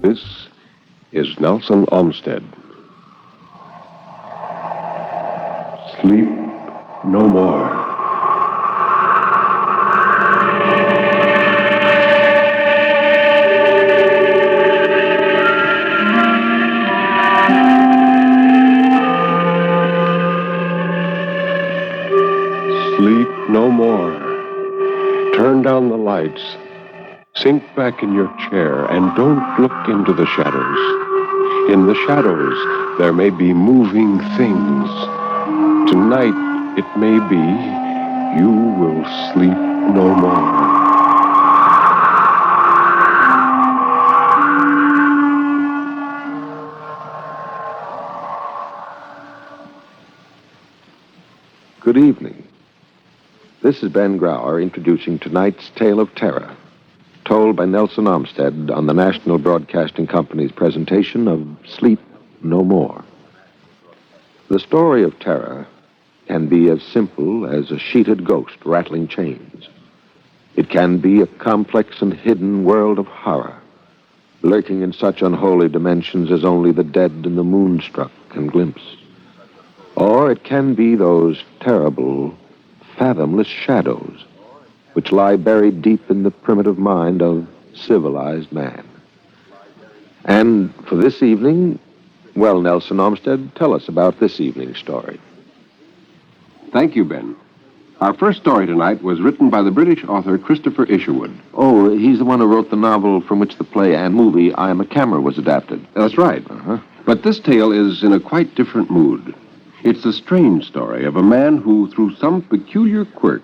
This is Nelson Omstead. Sleep no more. Sleep no more. Turn down the lights. Sink back in your chair and don't look into the shadows. In the shadows, there may be moving things. Tonight, it may be you will sleep no more. Good evening. This is Ben Grauer introducing tonight's tale of terror, told by Nelson Omstead on the National Broadcasting Company's presentation of Sleep No More. The story of terror can be as simple as a sheeted ghost rattling chains. It can be a complex and hidden world of horror, lurking in such unholy dimensions as only the dead and the moonstruck can glimpse. Or it can be those terrible, fathomless shadows which lie buried deep in the primitive mind of civilized man. And for this evening, well, Nelson Omstead, tell us about this evening's story. Thank you, Ben. Our first story tonight was written by the British author Christopher Isherwood. Oh, he's the one who wrote the novel from which the play and movie I Am a Camera was adapted. That's right. But this tale is in a quite different mood. It's a strange story of a man who, through some peculiar quirk,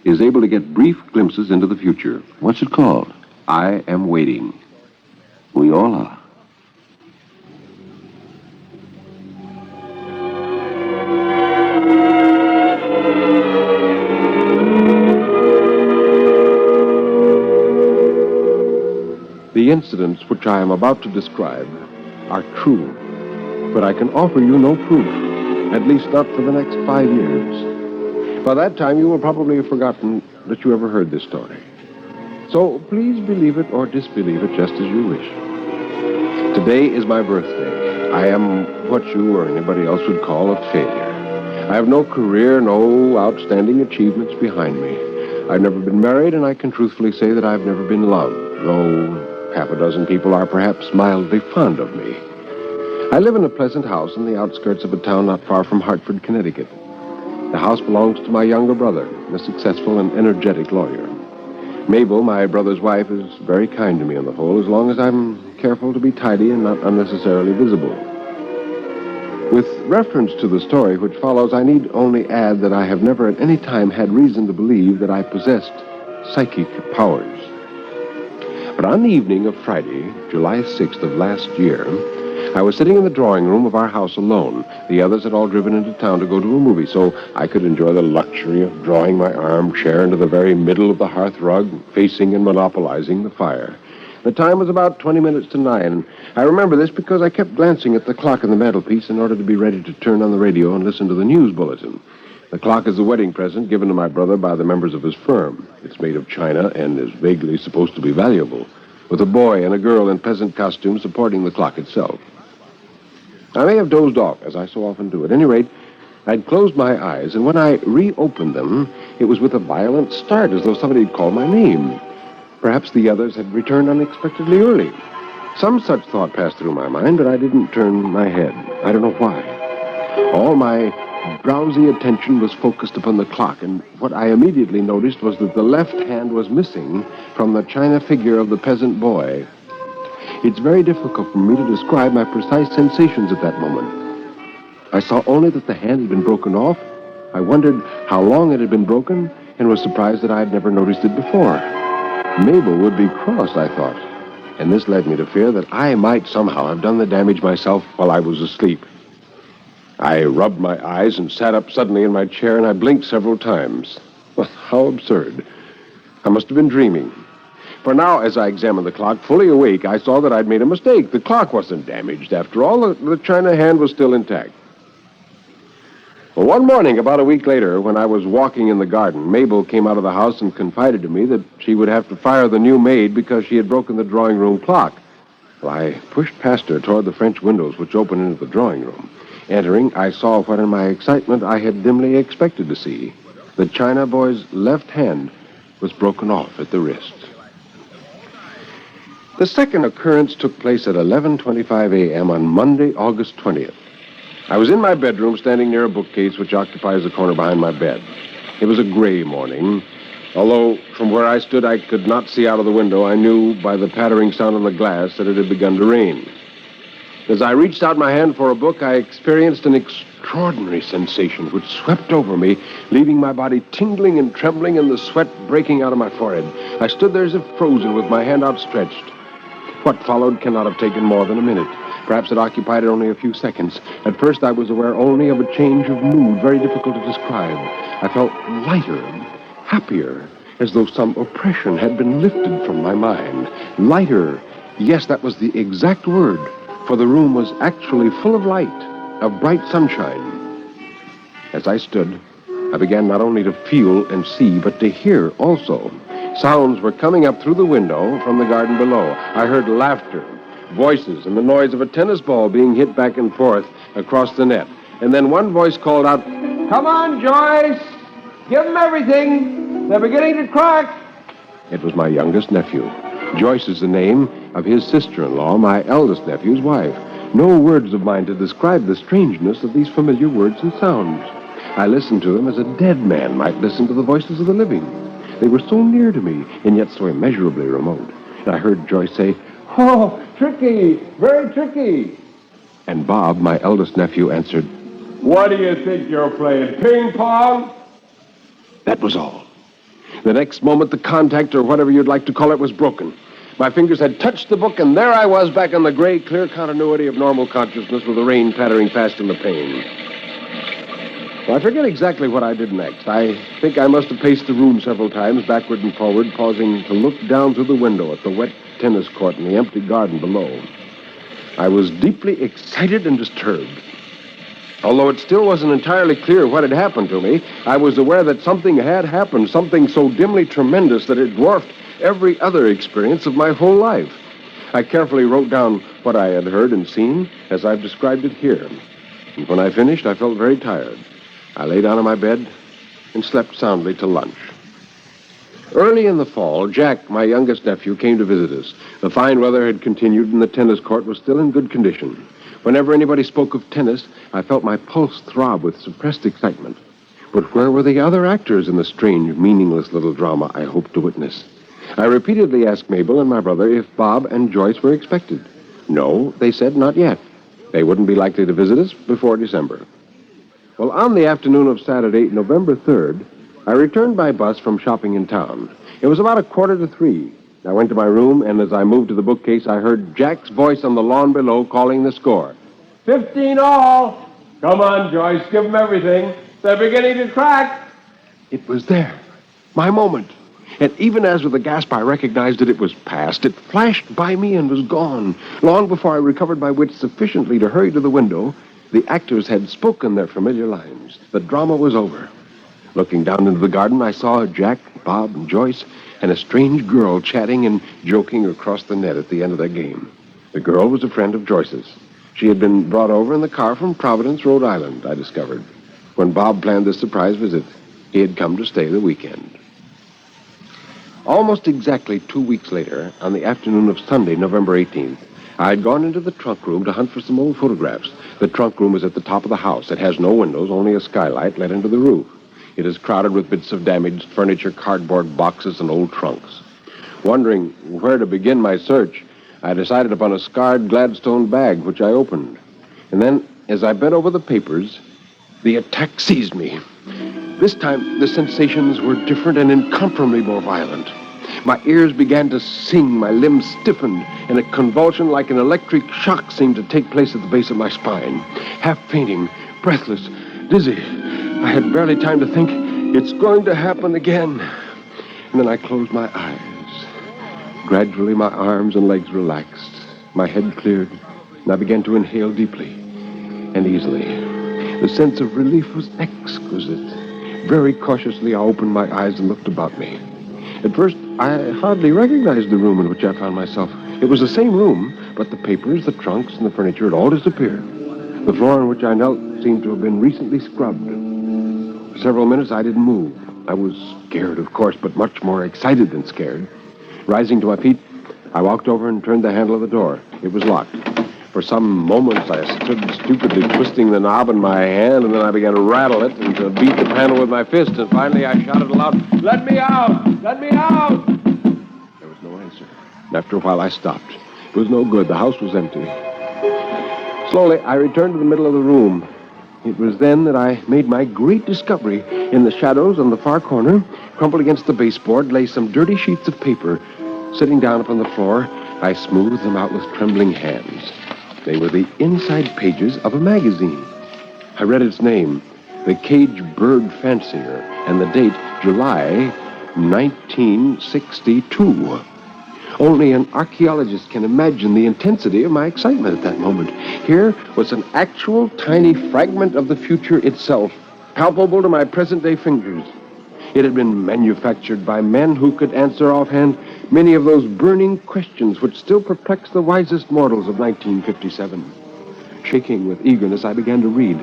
is able to get brief glimpses into the future. What's it called? I Am Waiting. We all are. The incidents which I am about to describe are true, but I can offer you no proof, at least not for the next 5 years. By that time, you will probably have forgotten that you ever heard this story. So please believe it or disbelieve it just as you wish. Today is my birthday. I am what you or anybody else would call a failure. I have no career, no outstanding achievements behind me. I've never been married, and I can truthfully say that I've never been loved, though half a dozen people are perhaps mildly fond of me. I live in a pleasant house in the outskirts of a town not far from Hartford, Connecticut. The house belongs to my younger brother, a successful and energetic lawyer. Mabel, my brother's wife, is very kind to me on the whole, as long as I'm careful to be tidy and not unnecessarily visible. With reference to the story which follows, I need only add that I have never at any time had reason to believe that I possessed psychic powers. But on the evening of Friday, July 6th of last year, I was sitting in the drawing room of our house alone. The others had all driven into town to go to a movie, so I could enjoy the luxury of drawing my armchair into the very middle of the hearth rug, facing and monopolizing the fire. The time was about 20 minutes to 9. I remember this because I kept glancing at the clock on the mantelpiece in order to be ready to turn on the radio and listen to the news bulletin. The clock is a wedding present given to my brother by the members of his firm. It's made of china and is vaguely supposed to be valuable, with a boy and a girl in peasant costume supporting the clock itself. I may have dozed off, as I so often do. At any rate, I'd closed my eyes, and when I reopened them, it was with a violent start, as though somebody had called my name. Perhaps the others had returned unexpectedly early. Some such thought passed through my mind, but I didn't turn my head. I don't know why. All my drowsy attention was focused upon the clock, and what I immediately noticed was that the left hand was missing from the china figure of the peasant boy. It's very difficult for me to describe my precise sensations at that moment. I saw only that the hand had been broken off. I wondered how long it had been broken, and was surprised that I had never noticed it before. Mabel would be cross, I thought, and this led me to fear that I might somehow have done the damage myself while I was asleep. I rubbed my eyes and sat up suddenly in my chair, and I blinked several times. Well, how absurd. I must have been dreaming. For now, as I examined the clock, fully awake, I saw that I'd made a mistake. The clock wasn't damaged. After all, the china hand was still intact. Well, one morning, about a week later, when I was walking in the garden, Mabel came out of the house and confided to me that she would have to fire the new maid because she had broken the drawing room clock. Well, I pushed past her toward the French windows which opened into the drawing room. Entering, I saw what in my excitement I had dimly expected to see. The China boy's left hand was broken off at the wrist. The second occurrence took place at 11:25 a.m. on Monday, August 20th. I was in my bedroom standing near a bookcase which occupies the corner behind my bed. It was a gray morning. Although from where I stood I could not see out of the window, I knew by the pattering sound on the glass that it had begun to rain. As I reached out my hand for a book, I experienced an extraordinary sensation which swept over me, leaving my body tingling and trembling and the sweat breaking out of my forehead. I stood there as if frozen with my hand outstretched. What followed cannot have taken more than a minute. Perhaps it occupied only a few seconds. At first I was aware only of a change of mood, very difficult to describe. I felt lighter, happier, as though some oppression had been lifted from my mind. Lighter. Yes, that was the exact word, for the room was actually full of light, of bright sunshine. As I stood, I began not only to feel and see, but to hear also. Sounds were coming up through the window from the garden below. I heard laughter, voices, and the noise of a tennis ball being hit back and forth across the net. And then one voice called out, "Come on, Joyce! Give them everything! They're beginning to crack!" It was my youngest nephew. Joyce is the name of his sister-in-law, my eldest nephew's wife. No words of mine to describe the strangeness of these familiar words and sounds. I listened to them as a dead man might listen to the voices of the living. They were so near to me, and yet so immeasurably remote. And I heard Joyce say, "Oh, tricky, very tricky." And Bob, my eldest nephew, answered, "What do you think you're playing, ping pong?" That was all. The next moment, the contact, or whatever you'd like to call it, was broken. My fingers had touched the book, and there I was back in the gray, clear continuity of normal consciousness with the rain pattering fast in the pane. Well, I forget exactly what I did next. I think I must have paced the room several times, backward and forward, pausing to look down through the window at the wet tennis court and the empty garden below. I was deeply excited and disturbed. Although it still wasn't entirely clear what had happened to me, I was aware that something had happened, something so dimly tremendous that it dwarfed every other experience of my whole life. I carefully wrote down what I had heard and seen as I've described it here. And when I finished, I felt very tired. I lay down on my bed and slept soundly till lunch. Early in the fall, Jack, my youngest nephew, came to visit us. The fine weather had continued and the tennis court was still in good condition. Whenever anybody spoke of tennis, I felt my pulse throb with suppressed excitement. But where were the other actors in the strange, meaningless little drama I hoped to witness? I repeatedly asked Mabel and my brother if Bob and Joyce were expected. No, they said not yet. They wouldn't be likely to visit us before December. Well, on the afternoon of Saturday, November 3rd, I returned by bus from shopping in town. It was about 2:45. I went to my room, and as I moved to the bookcase, I heard Jack's voice on the lawn below calling the score. 15 all! Come on, Joyce, give them everything. They're beginning to crack. It was there. My moment. And even as with a gasp I recognized that it was past, it flashed by me and was gone. Long before I recovered my wits sufficiently to hurry to the window, the actors had spoken their familiar lines. The drama was over. Looking down into the garden, I saw Jack, Bob, and Joyce, and a strange girl chatting and joking across the net at the end of their game. The girl was a friend of Joyce's. She had been brought over in the car from Providence, Rhode Island, I discovered. When Bob planned this surprise visit, he had come to stay the weekend. Almost exactly 2 weeks later, on the afternoon of Sunday, November 18th, I had gone into the trunk room to hunt for some old photographs. The trunk room is at the top of the house. It has no windows, only a skylight let into the roof. It is crowded with bits of damaged furniture, cardboard boxes, and old trunks. Wondering where to begin my search, I decided upon a scarred Gladstone bag, which I opened. And then, as I bent over the papers, the attack seized me. This time, the sensations were different and incomparably more violent. My ears began to sing, my limbs stiffened, and a convulsion like an electric shock seemed to take place at the base of my spine. Half fainting, breathless, dizzy. I had barely time to think, it's going to happen again. And then I closed my eyes. Gradually, my arms and legs relaxed. My head cleared, and I began to inhale deeply and easily. The sense of relief was exquisite. Very cautiously, I opened my eyes and looked about me. At first, I hardly recognized the room in which I found myself. It was the same room, but the papers, the trunks, and the furniture had all disappeared. The floor on which I knelt seemed to have been recently scrubbed. For several minutes, I didn't move. I was scared, of course, but much more excited than scared. Rising to my feet, I walked over and turned the handle of the door. It was locked. For some moments, I stood stupidly twisting the knob in my hand, and then I began to rattle it and to beat the panel with my fist, and finally I shouted aloud, "Let me out! Let me out!" There was no answer. And after a while, I stopped. It was no good. The house was empty. Slowly, I returned to the middle of the room. It was then that I made my great discovery. In the shadows on the far corner, crumpled against the baseboard, lay some dirty sheets of paper. Sitting down upon the floor, I smoothed them out with trembling hands. They were the inside pages of a magazine. I read its name, The Cage Bird Fancier, and the date, July 1962. Only an archaeologist can imagine the intensity of my excitement at that moment. Here was an actual tiny fragment of the future itself, palpable to my present-day fingers. It had been manufactured by men who could answer offhand many of those burning questions which still perplex the wisest mortals of 1957. Shaking with eagerness, I began to read.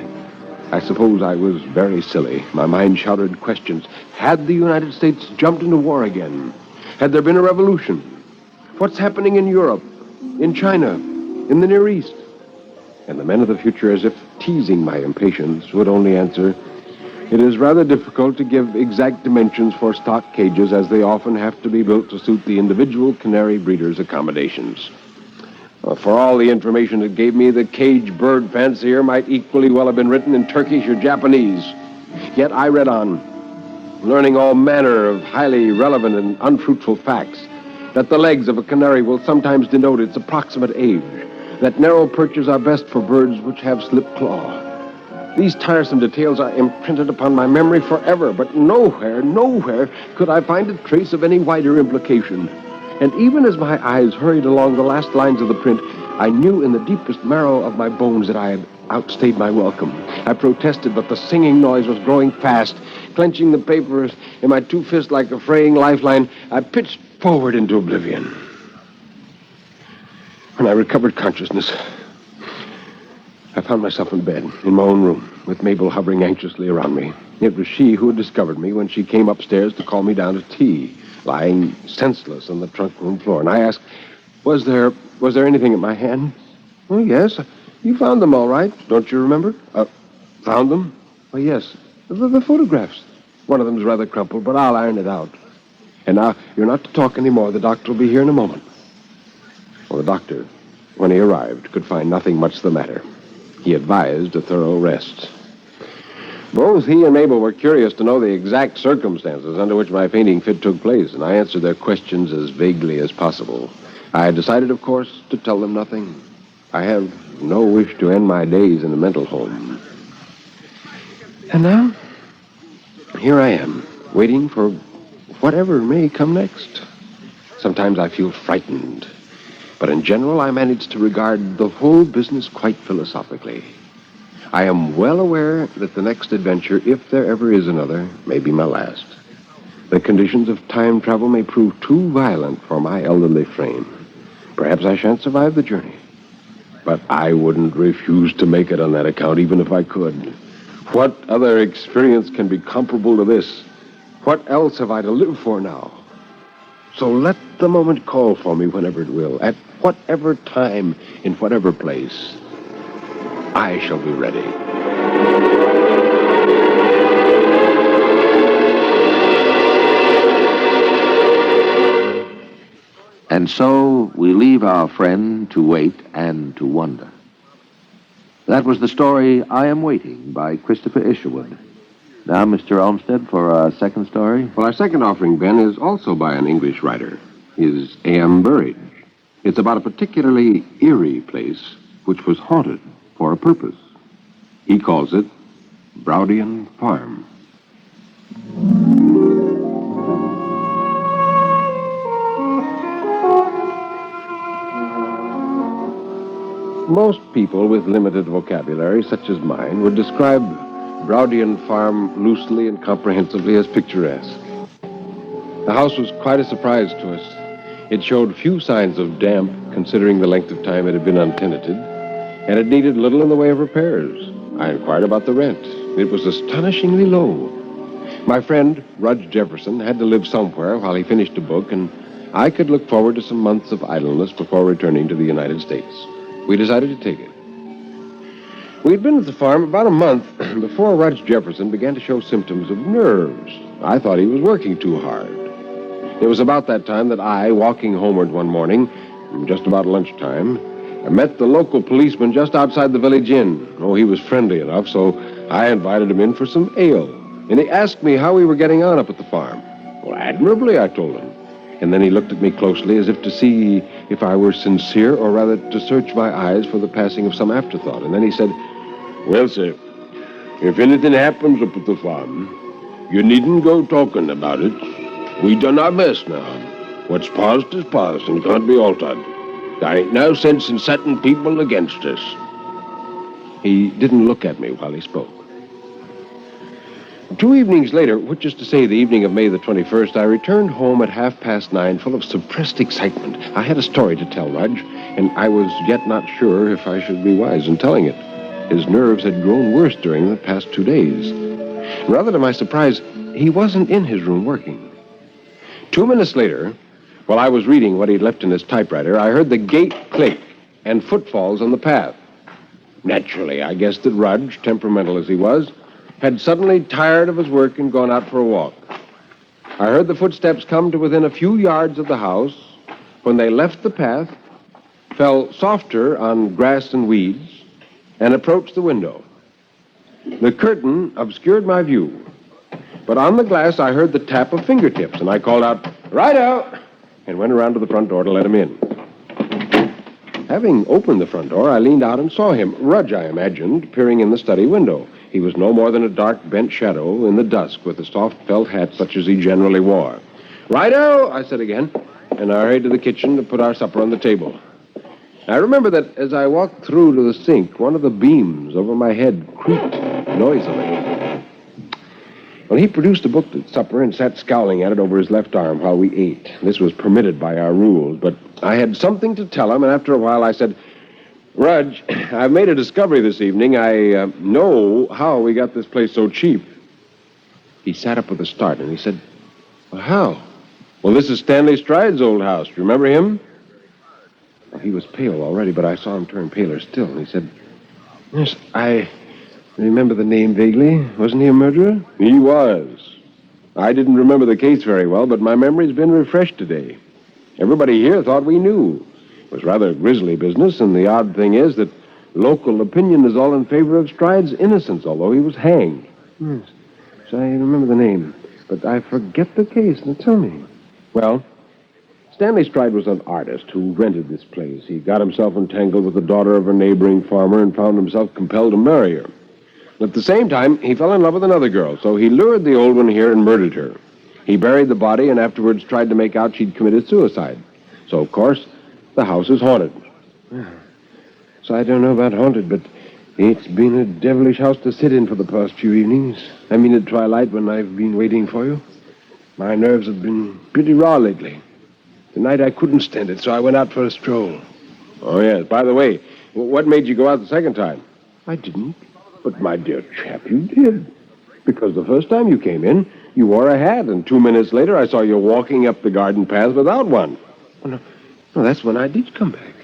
I suppose I was very silly. My mind shouted questions. Had the United States jumped into war again? Had there been a revolution? What's happening in Europe, in China, in the Near East? And the men of the future, as if teasing my impatience, would only answer, "It is rather difficult to give exact dimensions for stock cages, as they often have to be built to suit the individual canary breeder's accommodations." For all the information it gave me, The Cage Bird Fancier might equally well have been written in Turkish or Japanese. Yet I read on, learning all manner of highly relevant and unfruitful facts. That the legs of a canary will sometimes denote its approximate age. That narrow perches are best for birds which have slip claw. These tiresome details are imprinted upon my memory forever, but nowhere could I find a trace of any wider implication. And even as my eyes hurried along the last lines of the print, I knew in the deepest marrow of my bones that I had outstayed my welcome. I protested, but the singing noise was growing fast. Clenching the papers in my two fists like a fraying lifeline, I pitched forward into oblivion. When I recovered consciousness, I found myself in bed, in my own room, with Mabel hovering anxiously around me. It was she who had discovered me when she came upstairs to call me down to tea, lying senseless on the trunk room floor. And I asked, was there anything in my hand? "Oh, yes. You found them all right. Don't you remember?" Found them? "Oh, yes. The photographs. One of them's rather crumpled, but I'll iron it out. And now, you're not to talk anymore. The doctor will be here in a moment." Well, the doctor, when he arrived, could find nothing much the matter. He advised a thorough rest. Both he and Mabel were curious to know the exact circumstances under which my fainting fit took place, and I answered their questions as vaguely as possible. I had decided, of course, to tell them nothing. I have no wish to end my days in a mental home. And now, here I am, waiting for whatever may come next. Sometimes I feel frightened, but in general I manage to regard the whole business quite philosophically. I am well aware that the next adventure, if there ever is another, may be my last. The conditions of time travel may prove too violent for my elderly frame. Perhaps I shan't survive the journey, but I wouldn't refuse to make it on that account, even if I could. What other experience can be comparable to this? What else have I to live for now? So let the moment call for me whenever it will, at whatever time, in whatever place. I shall be ready. And so we leave our friend to wait and to wonder. That was the story I Am Waiting by Christopher Isherwood. Now, Mr. Omstead, for our second story. Well, our second offering, Ben, is also by an English writer. His A.M. Burridge. It's about a particularly eerie place which was haunted for a purpose. He calls it Browdian Farm. Most people with limited vocabulary, such as mine, would describe Browdian Farm loosely and comprehensively as picturesque. The house was quite a surprise to us. It showed few signs of damp, considering the length of time it had been untenanted, and it needed little in the way of repairs. I inquired about the rent. It was astonishingly low. My friend, Rudge Jefferson, had to live somewhere while he finished a book, and I could look forward to some months of idleness before returning to the United States. We decided to take it. We'd been at the farm about a month before Rudge Jefferson began to show symptoms of nerves. I thought he was working too hard. It was about that time that I, walking homeward one morning, just about lunchtime, I met the local policeman just outside the village inn. Oh, he was friendly enough, so I invited him in for some ale. And he asked me how we were getting on up at the farm. Well, admirably, I told him. And then he looked at me closely as if to see if I were sincere, or rather to search my eyes for the passing of some afterthought. And then he said, "Well, sir, if anything happens up at the farm, you needn't go talking about it. We done our best now. What's past is past and can't be altered. There ain't no sense in setting people against us." He didn't look at me while he spoke. 2 evenings later, which is to say the evening of May the 21st, I returned home at 9:30, full of suppressed excitement. I had a story to tell Rudge, and I was yet not sure if I should be wise in telling it. His nerves had grown worse during the past 2 days. Rather to my surprise, he wasn't in his room working. 2 minutes later, while I was reading what he'd left in his typewriter, I heard the gate click and footfalls on the path. Naturally, I guessed that Rudge, temperamental as he was, had suddenly tired of his work and gone out for a walk. I heard the footsteps come to within a few yards of the house. When they left the path, fell softer on grass and weeds, and approached the window. The curtain obscured my view, but on the glass I heard the tap of fingertips, and I called out, "Righto!" and went around to the front door to let him in. Having opened the front door, I leaned out and saw him, Rudge, I imagined, peering in the study window. He was no more than a dark, bent shadow in the dusk with a soft felt hat such as he generally wore. "Righto!" I said again, and I hurried to the kitchen to put our supper on the table. I remember that as I walked through to the sink, one of the beams over my head creaked noisily. Well, he produced a book at supper and sat scowling at it over his left arm while we ate. This was permitted by our rules, but I had something to tell him, and after a while I said, "Rudge, I've made a discovery this evening. I know how we got this place so cheap." He sat up with a start, and he said, "Well, how?" "Well, this is Stanley Stride's old house. Do you remember him?" Well, he was pale already, but I saw him turn paler still, and he said, "Yes, I remember the name vaguely. Wasn't he a murderer?" "He was. I didn't remember the case very well, but my memory's been refreshed today. Everybody here thought we knew. It was rather a grisly business, and the odd thing is that local opinion is all in favor of Stride's innocence, although he was hanged." "Yes, so I remember the name, but I forget the case. Now tell me." "Well, Stanley Stride was an artist who rented this place. He got himself entangled with the daughter of a neighboring farmer and found himself compelled to marry her. At the same time, he fell in love with another girl, so he lured the old one here and murdered her. He buried the body and afterwards tried to make out she'd committed suicide. So, of course, the house is haunted." "So I don't know about haunted, but it's been a devilish house to sit in for the past few evenings. I mean at twilight when I've been waiting for you. My nerves have been pretty raw lately. Tonight I couldn't stand it, so I went out for a stroll." "Oh, yes. By the way, what made you go out the second time?" "I didn't. But, my dear chap, you did. Because the first time you came in, you wore a hat, and 2 minutes later I saw you walking up the garden path without one." "Oh, no, that's when I did come back.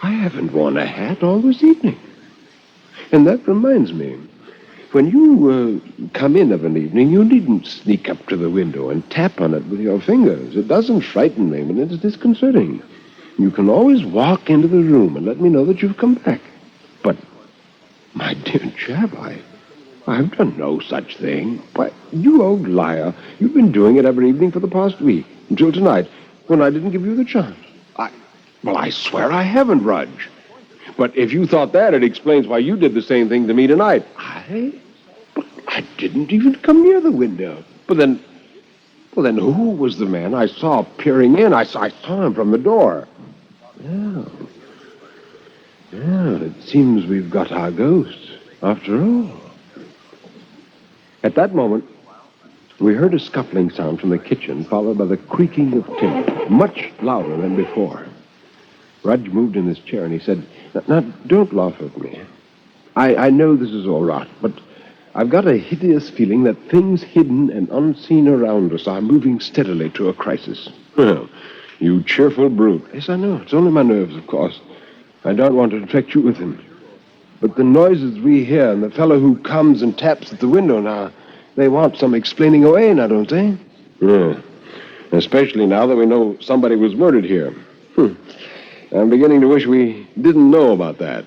I haven't worn a hat all this evening. And that reminds me, when you come in of an evening, you needn't sneak up to the window and tap on it with your fingers. It doesn't frighten me, but it's disconcerting. You can always walk into the room and let me know that you've come back. But, my dear chap, I've done no such thing. Why, you old liar, you've been doing it every evening for the past week, until tonight, when I didn't give you the chance." Well, I swear I haven't, Rudge. But if you thought that, it explains why you did the same thing to me tonight." But I didn't even come near the window. Well, then who was the man I saw peering in? I saw him from the door." Yeah, it seems we've got our ghost, after all." At that moment, We heard a scuffling sound from the kitchen, followed by the creaking of timber, much louder than before. Rudge moved in his chair, and he said, Now, don't laugh at me. I know this is all right, but I've got a hideous feeling that things hidden and unseen around us are moving steadily to a crisis. Well, you cheerful brute. Yes, I know. It's only my nerves, of course. I don't want to infect you with them. But the noises we hear and the fellow who comes and taps at the window now, they want some explaining away now, don't they? Yeah. Especially now that we know somebody was murdered here. I'm beginning to wish we didn't know about that.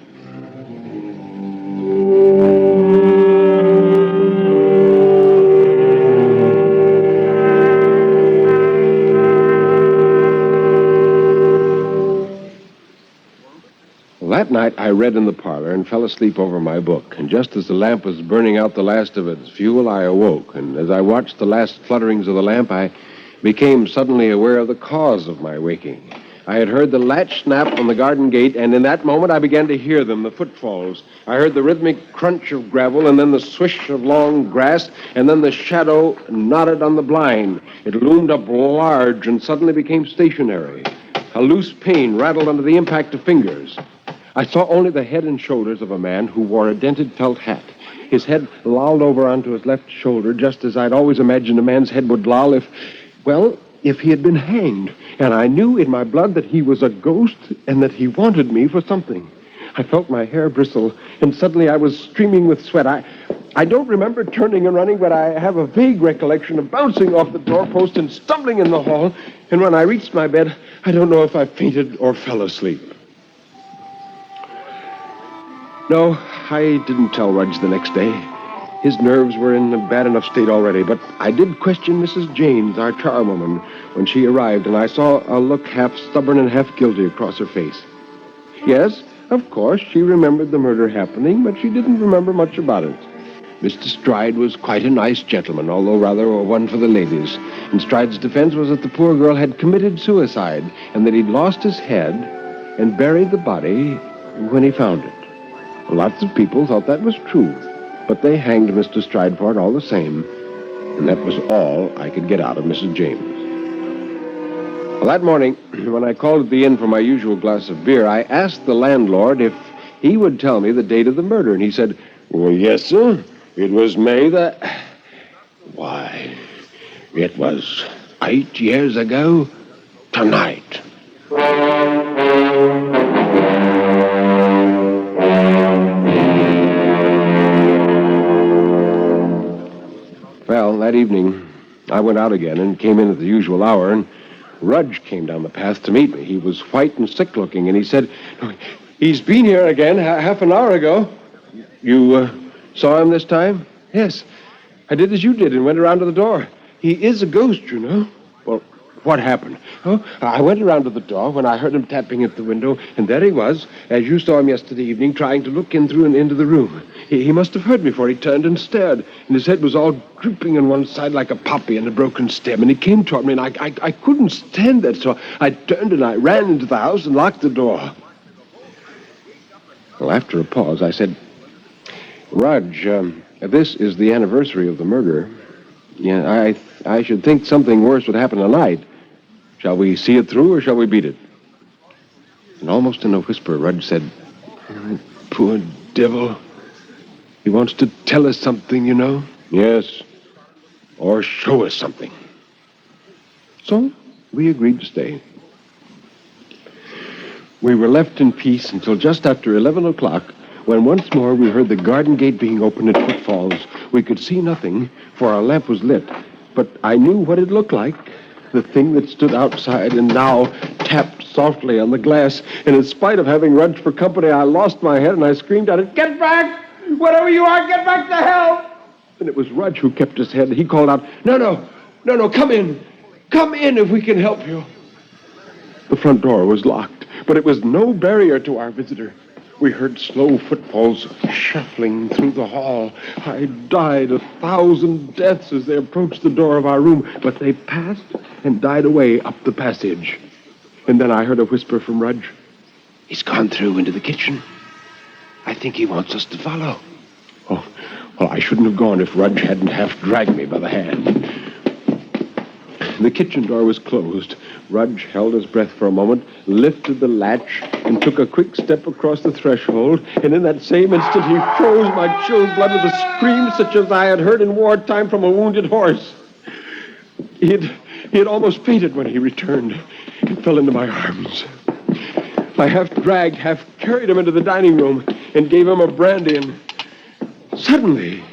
That night, I read in the parlor and fell asleep over my book. And just as the lamp was burning out the last of its fuel, I awoke. And as I watched the last flutterings of the lamp, I became suddenly aware of the cause of my waking. I had heard the latch snap on the garden gate, and in that moment I began to hear them, the footfalls. I heard the rhythmic crunch of gravel, and then the swish of long grass, and then the shadow nodded on the blind. It loomed up large and suddenly became stationary. A loose pane rattled under the impact of fingers. I saw only the head and shoulders of a man who wore a dented felt hat. His head lolled over onto his left shoulder, just as I'd always imagined a man's head would loll if he had been hanged. And I knew in my blood that he was a ghost and that he wanted me for something. I felt my hair bristle, and suddenly I was streaming with sweat. I don't remember turning and running, but I have a vague recollection of bouncing off the doorpost and stumbling in the hall. And when I reached my bed, I don't know if I fainted or fell asleep. No, I didn't tell Rudge the next day. His nerves were in a bad enough state already, but I did question Mrs. James, our charwoman, when she arrived, and I saw a look half stubborn and half guilty across her face. Yes, of course, she remembered the murder happening, but she didn't remember much about it. Mr. Stride was quite a nice gentleman, although rather a one for the ladies. And Stride's defense was that the poor girl had committed suicide, and that he'd lost his head and buried the body when he found it. Lots of people thought that was true, but they hanged Mr. Stride for it all the same, and that was all I could get out of Mrs. James. Well, that morning, when I called at the inn for my usual glass of beer, I asked the landlord if he would tell me the date of the murder, and he said, Well, yes, sir. It was May the... Why, it was 8 years ago tonight. Well, that evening, I went out again and came in at the usual hour, and Rudge came down the path to meet me. He was white and sick-looking, and he said, He's been here again half an hour ago. You saw him this time? Yes. I did as you did and went around to the door. He is a ghost, you know. Well, what happened? Oh, I went around to the door when I heard him tapping at the window, and there he was, as you saw him yesterday evening, trying to look in through and into the room. He must have heard me, for he turned and stared, and his head was all drooping on one side like a poppy on a broken stem, and he came toward me, and I couldn't stand that, so I turned and I ran into the house and locked the door. Well, after a pause, I said, Rudge, this is the anniversary of the murder. Yeah, I should think something worse would happen tonight. Shall we see it through, or shall we beat it? And almost in a whisper, Rudge said, Poor devil. He wants to tell us something, you know. Yes, Or show us something. So we agreed to stay. We were left in peace until just after 11 o'clock, when once more we heard the garden gate being opened at footfalls. We could see nothing, for our lamp was lit, but I knew what it looked like. The thing that stood outside and now tapped softly on the glass, and in spite of having Rudge for company, I lost my head and I screamed at it, Get back! Whatever you are, get back to help! And it was Rudge who kept his head. He called out, No, come in. Come in if we can help you. The front door was locked, but it was no barrier to our visitor. We heard slow footfalls shuffling through the hall. I died 1,000 deaths as they approached the door of our room, but they passed and died away up the passage. And then I heard a whisper from Rudge. He's gone through into the kitchen. I think he wants us to follow. Oh, well, I shouldn't have gone if Rudge hadn't half dragged me by the hand. The kitchen door was closed. Rudge held his breath for a moment, lifted the latch, and took a quick step across the threshold. And in that same instant, he froze my chilled blood with a scream such as I had heard in wartime from a wounded horse. He had almost fainted when he returned and fell into my arms. I half dragged, half carried him into the dining room and gave him a brandy, and Suddenly,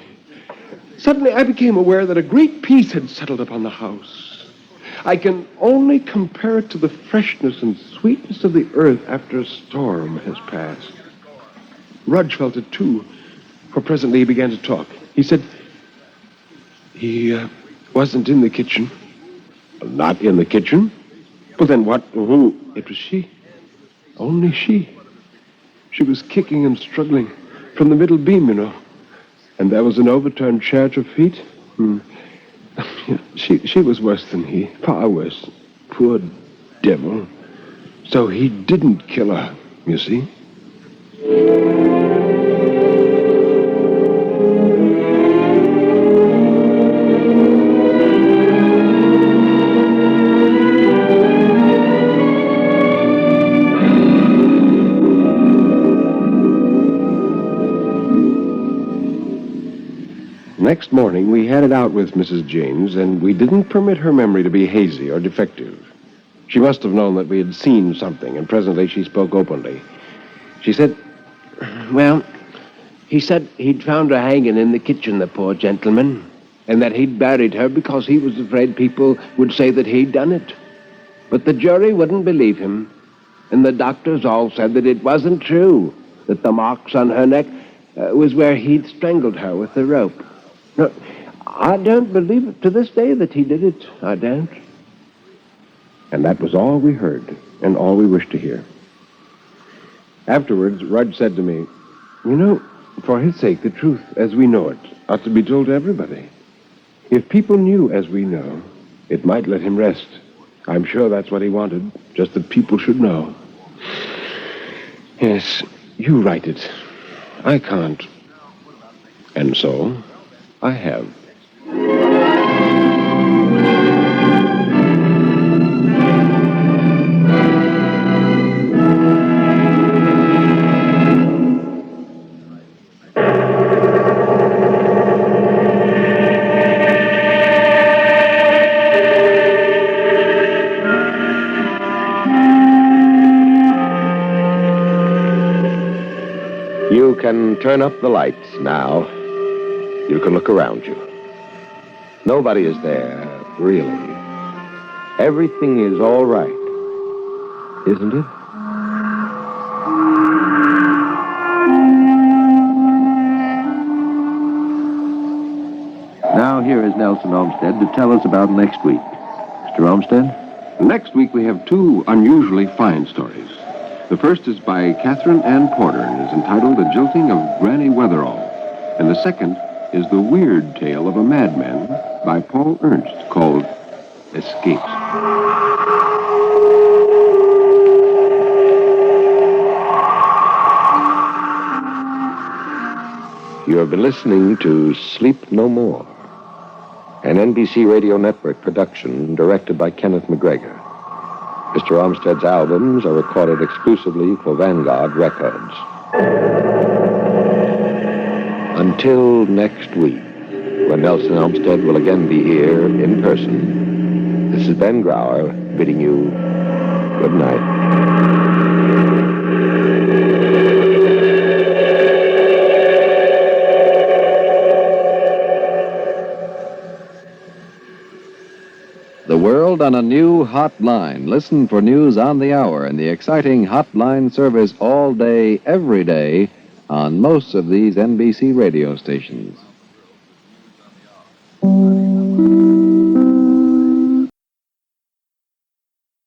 I became aware that a great peace had settled upon the house. I can only compare it to the freshness and sweetness of the earth after a storm has passed. Rudge felt it too, for presently he began to talk. He said he wasn't in the kitchen. Not in the kitchen? Well, then what? Who? It was she. Only she. She was kicking and struggling from the middle beam, you know. And there was an overturned chair at her feet. She was worse than he, far worse. Poor devil. So he didn't kill her, you see. Next morning, we had it out with Mrs. Janes, and we didn't permit her memory to be hazy or defective. She must have known that we had seen something, and presently she spoke openly. She said, Well, he said he'd found her hanging in the kitchen, the poor gentleman, and that he'd buried her because he was afraid people would say that he'd done it. But the jury wouldn't believe him, and the doctors all said that it wasn't true, that the marks on her neck was where he'd strangled her with the rope. No, I don't believe it to this day that he did it. I don't. And that was all we heard, and all we wished to hear. Afterwards, Rudge said to me, You know, for his sake, the truth as we know it ought to be told to everybody. If people knew as we know, it might let him rest. I'm sure that's what he wanted, just that people should know. Yes, you write it. I can't. And so, I have. You can turn up the lights now. You can look around you. Nobody is there, really. Everything is all right, isn't it? Now here is Nelson Omstead to tell us about next week. Mr. Omstead? Next week we have two unusually fine stories. The first is by Catherine Ann Porter and is entitled The Jilting of Granny Weatherall. And the second is The Weird Tale of a Madman by Paul Ernst, called Escapes. You have been listening to Sleep No More, an NBC Radio Network production directed by Kenneth McGregor. Mr. Omstead's albums are recorded exclusively for Vanguard Records. Until next week, when Nelson Omstead will again be here in person, this is Ben Grauer bidding you good night. The world on a new hotline. Listen for news on the hour and the exciting hotline service all day, every day, on most of these NBC radio stations.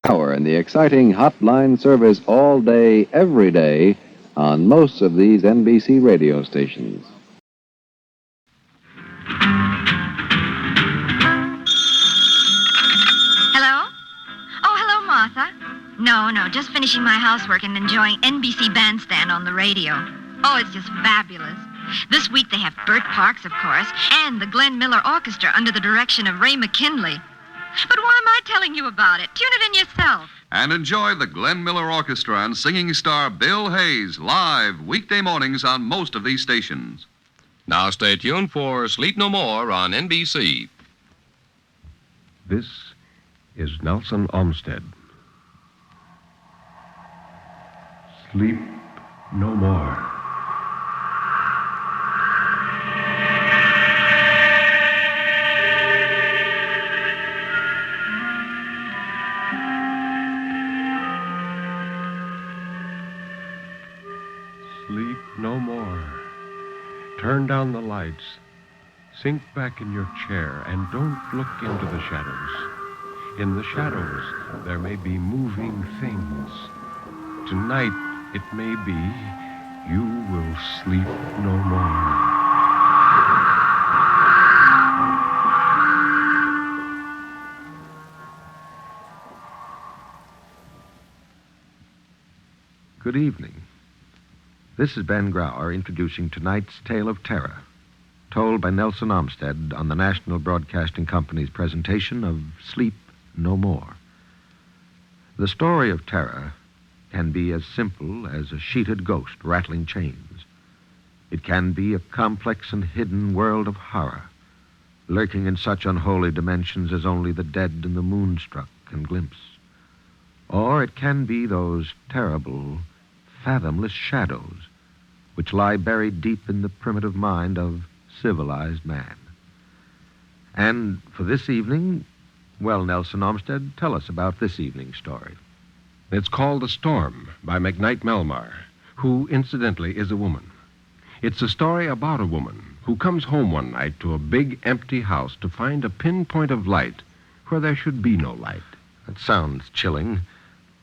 Hour and the exciting hotline service all day, every day, on most of these NBC radio stations. No, just finishing my housework and enjoying NBC Bandstand on the radio. Oh, it's just fabulous. This week they have Bert Parks, of course, and the Glenn Miller Orchestra under the direction of Ray McKinley. But why am telling you about it. Tune it in yourself. And enjoy the Glenn Miller Orchestra and singing star Bill Hayes live weekday mornings on most of these stations. Now stay tuned for Sleep No More on NBC. This is Nelson Omstead. Sleep no more. Sleep no more. Turn down the lights. Sink back in your chair and don't look into the shadows. In the shadows, there may be moving things. Tonight, it may be you will sleep no more. Good evening. This is Ben Grauer introducing tonight's tale of terror, told by Nelson Omstead on the National Broadcasting Company's presentation of Sleep No More. The story of terror can be as simple as a sheeted ghost rattling chains. It can be a complex and hidden world of horror, lurking in such unholy dimensions as only the dead and the moonstruck can glimpse. Or it can be those terrible, fathomless shadows which lie buried deep in the primitive mind of civilized man. And for this evening, well, Nelson Omstead, tell us about this evening's story. It's called The Storm by McKnight Melmar, who, incidentally, is a woman. It's a story about a woman who comes home one night to a big, empty house to find a pinpoint of light where there should be no light. That sounds chilling.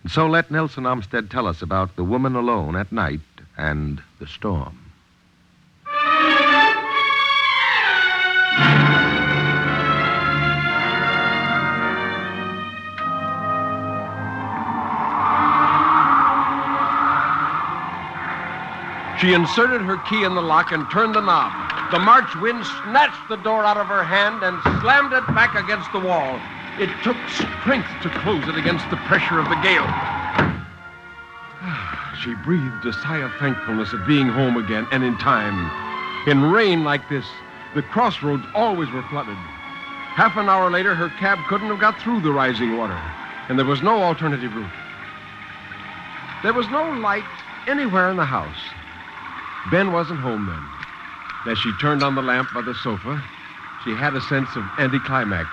So let Nelson Omstead tell us about the woman alone at night and the storm. She inserted her key in the lock and turned the knob. The March wind snatched the door out of her hand and slammed it back against the wall. It took strength to close it against the pressure of the gale. She breathed a sigh of thankfulness at being home again and in time. In rain like this, the crossroads always were flooded. Half an hour later, her cab couldn't have got through the rising water, and there was no alternative route. There was no light anywhere in the house. Ben wasn't home then. As she turned on the lamp by the sofa, she had a sense of anticlimax.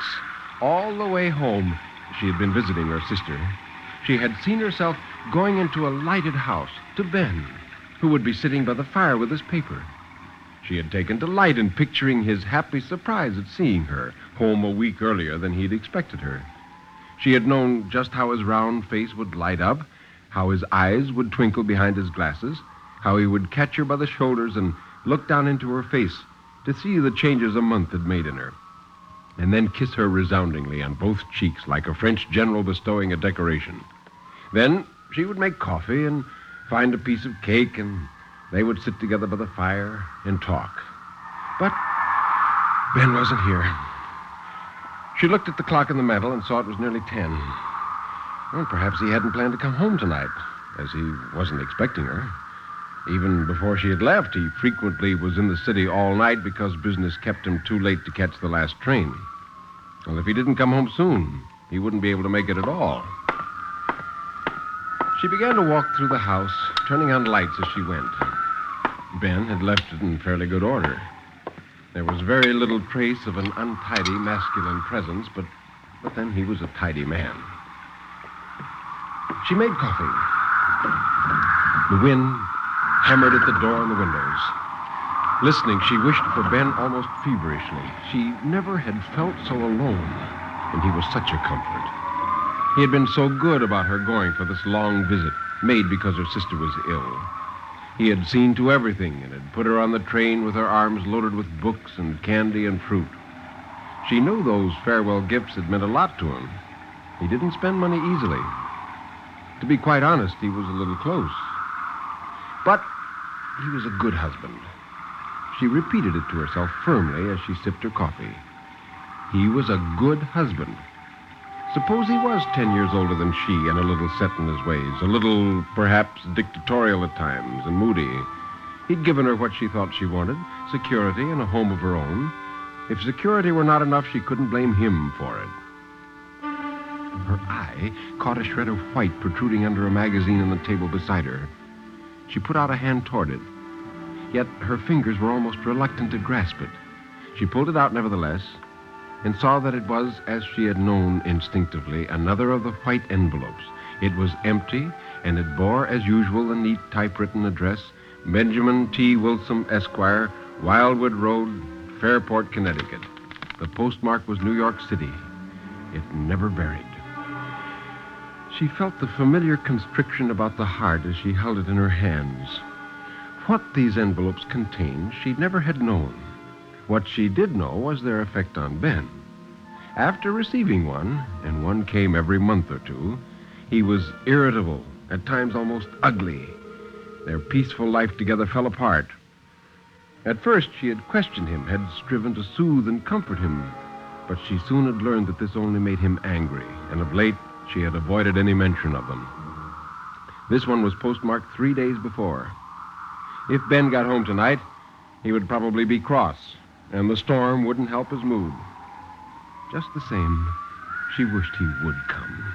All the way home, she had been visiting her sister. She had seen herself going into a lighted house to Ben, who would be sitting by the fire with his paper. She had taken delight in picturing his happy surprise at seeing her home a week earlier than he'd expected her. She had known just how his round face would light up, how his eyes would twinkle behind his glasses, how he would catch her by the shoulders and look down into her face to see the changes a month had made in her, and then kiss her resoundingly on both cheeks like a French general bestowing a decoration. Then she would make coffee and find a piece of cake, and they would sit together by the fire and talk. But Ben wasn't here. She looked at the clock on the mantel and saw it was nearly 10. Well, perhaps he hadn't planned to come home tonight, as he wasn't expecting her. Even before she had left, he frequently was in the city all night because business kept him too late to catch the last train. Well, if he didn't come home soon, he wouldn't be able to make it at all. She began to walk through the house, turning on lights as she went. Ben had left it in fairly good order. There was very little trace of an untidy masculine presence, but then he was a tidy man. She made coffee. The wind hammered at the door and the windows. Listening, she wished for Ben almost feverishly. She never had felt so alone, and he was such a comfort. He had been so good about her going for this long visit, made because her sister was ill. He had seen to everything and had put her on the train with her arms loaded with books and candy and fruit. She knew those farewell gifts had meant a lot to him. He didn't spend money easily. To be quite honest, he was a little close. But he was a good husband. She repeated it to herself firmly as she sipped her coffee. He was a good husband. Suppose he was 10 years older than she and a little set in his ways, a little, perhaps, dictatorial at times and moody. He'd given her what she thought she wanted, security and a home of her own. If security were not enough, she couldn't blame him for it. Her eye caught a shred of white protruding under a magazine on the table beside her. She put out a hand toward it, yet her fingers were almost reluctant to grasp it. She pulled it out nevertheless, and saw that it was, as she had known instinctively, another of the white envelopes. It was empty, and it bore, as usual, the neat typewritten address, Benjamin T. Wilson, Esquire, Wildwood Road, Fairport, Connecticut. The postmark was New York City. It never varied. She felt the familiar constriction about the heart as she held it in her hands. What these envelopes contained, she never had known. What she did know was their effect on Ben. After receiving one, and one came every month or two, he was irritable, at times almost ugly. Their peaceful life together fell apart. At first, she had questioned him, had striven to soothe and comfort him, but she soon had learned that this only made him angry, and of late, she had avoided any mention of them. This one was postmarked 3 days before. If Ben got home tonight, he would probably be cross, and the storm wouldn't help his mood. Just the same, she wished he would come.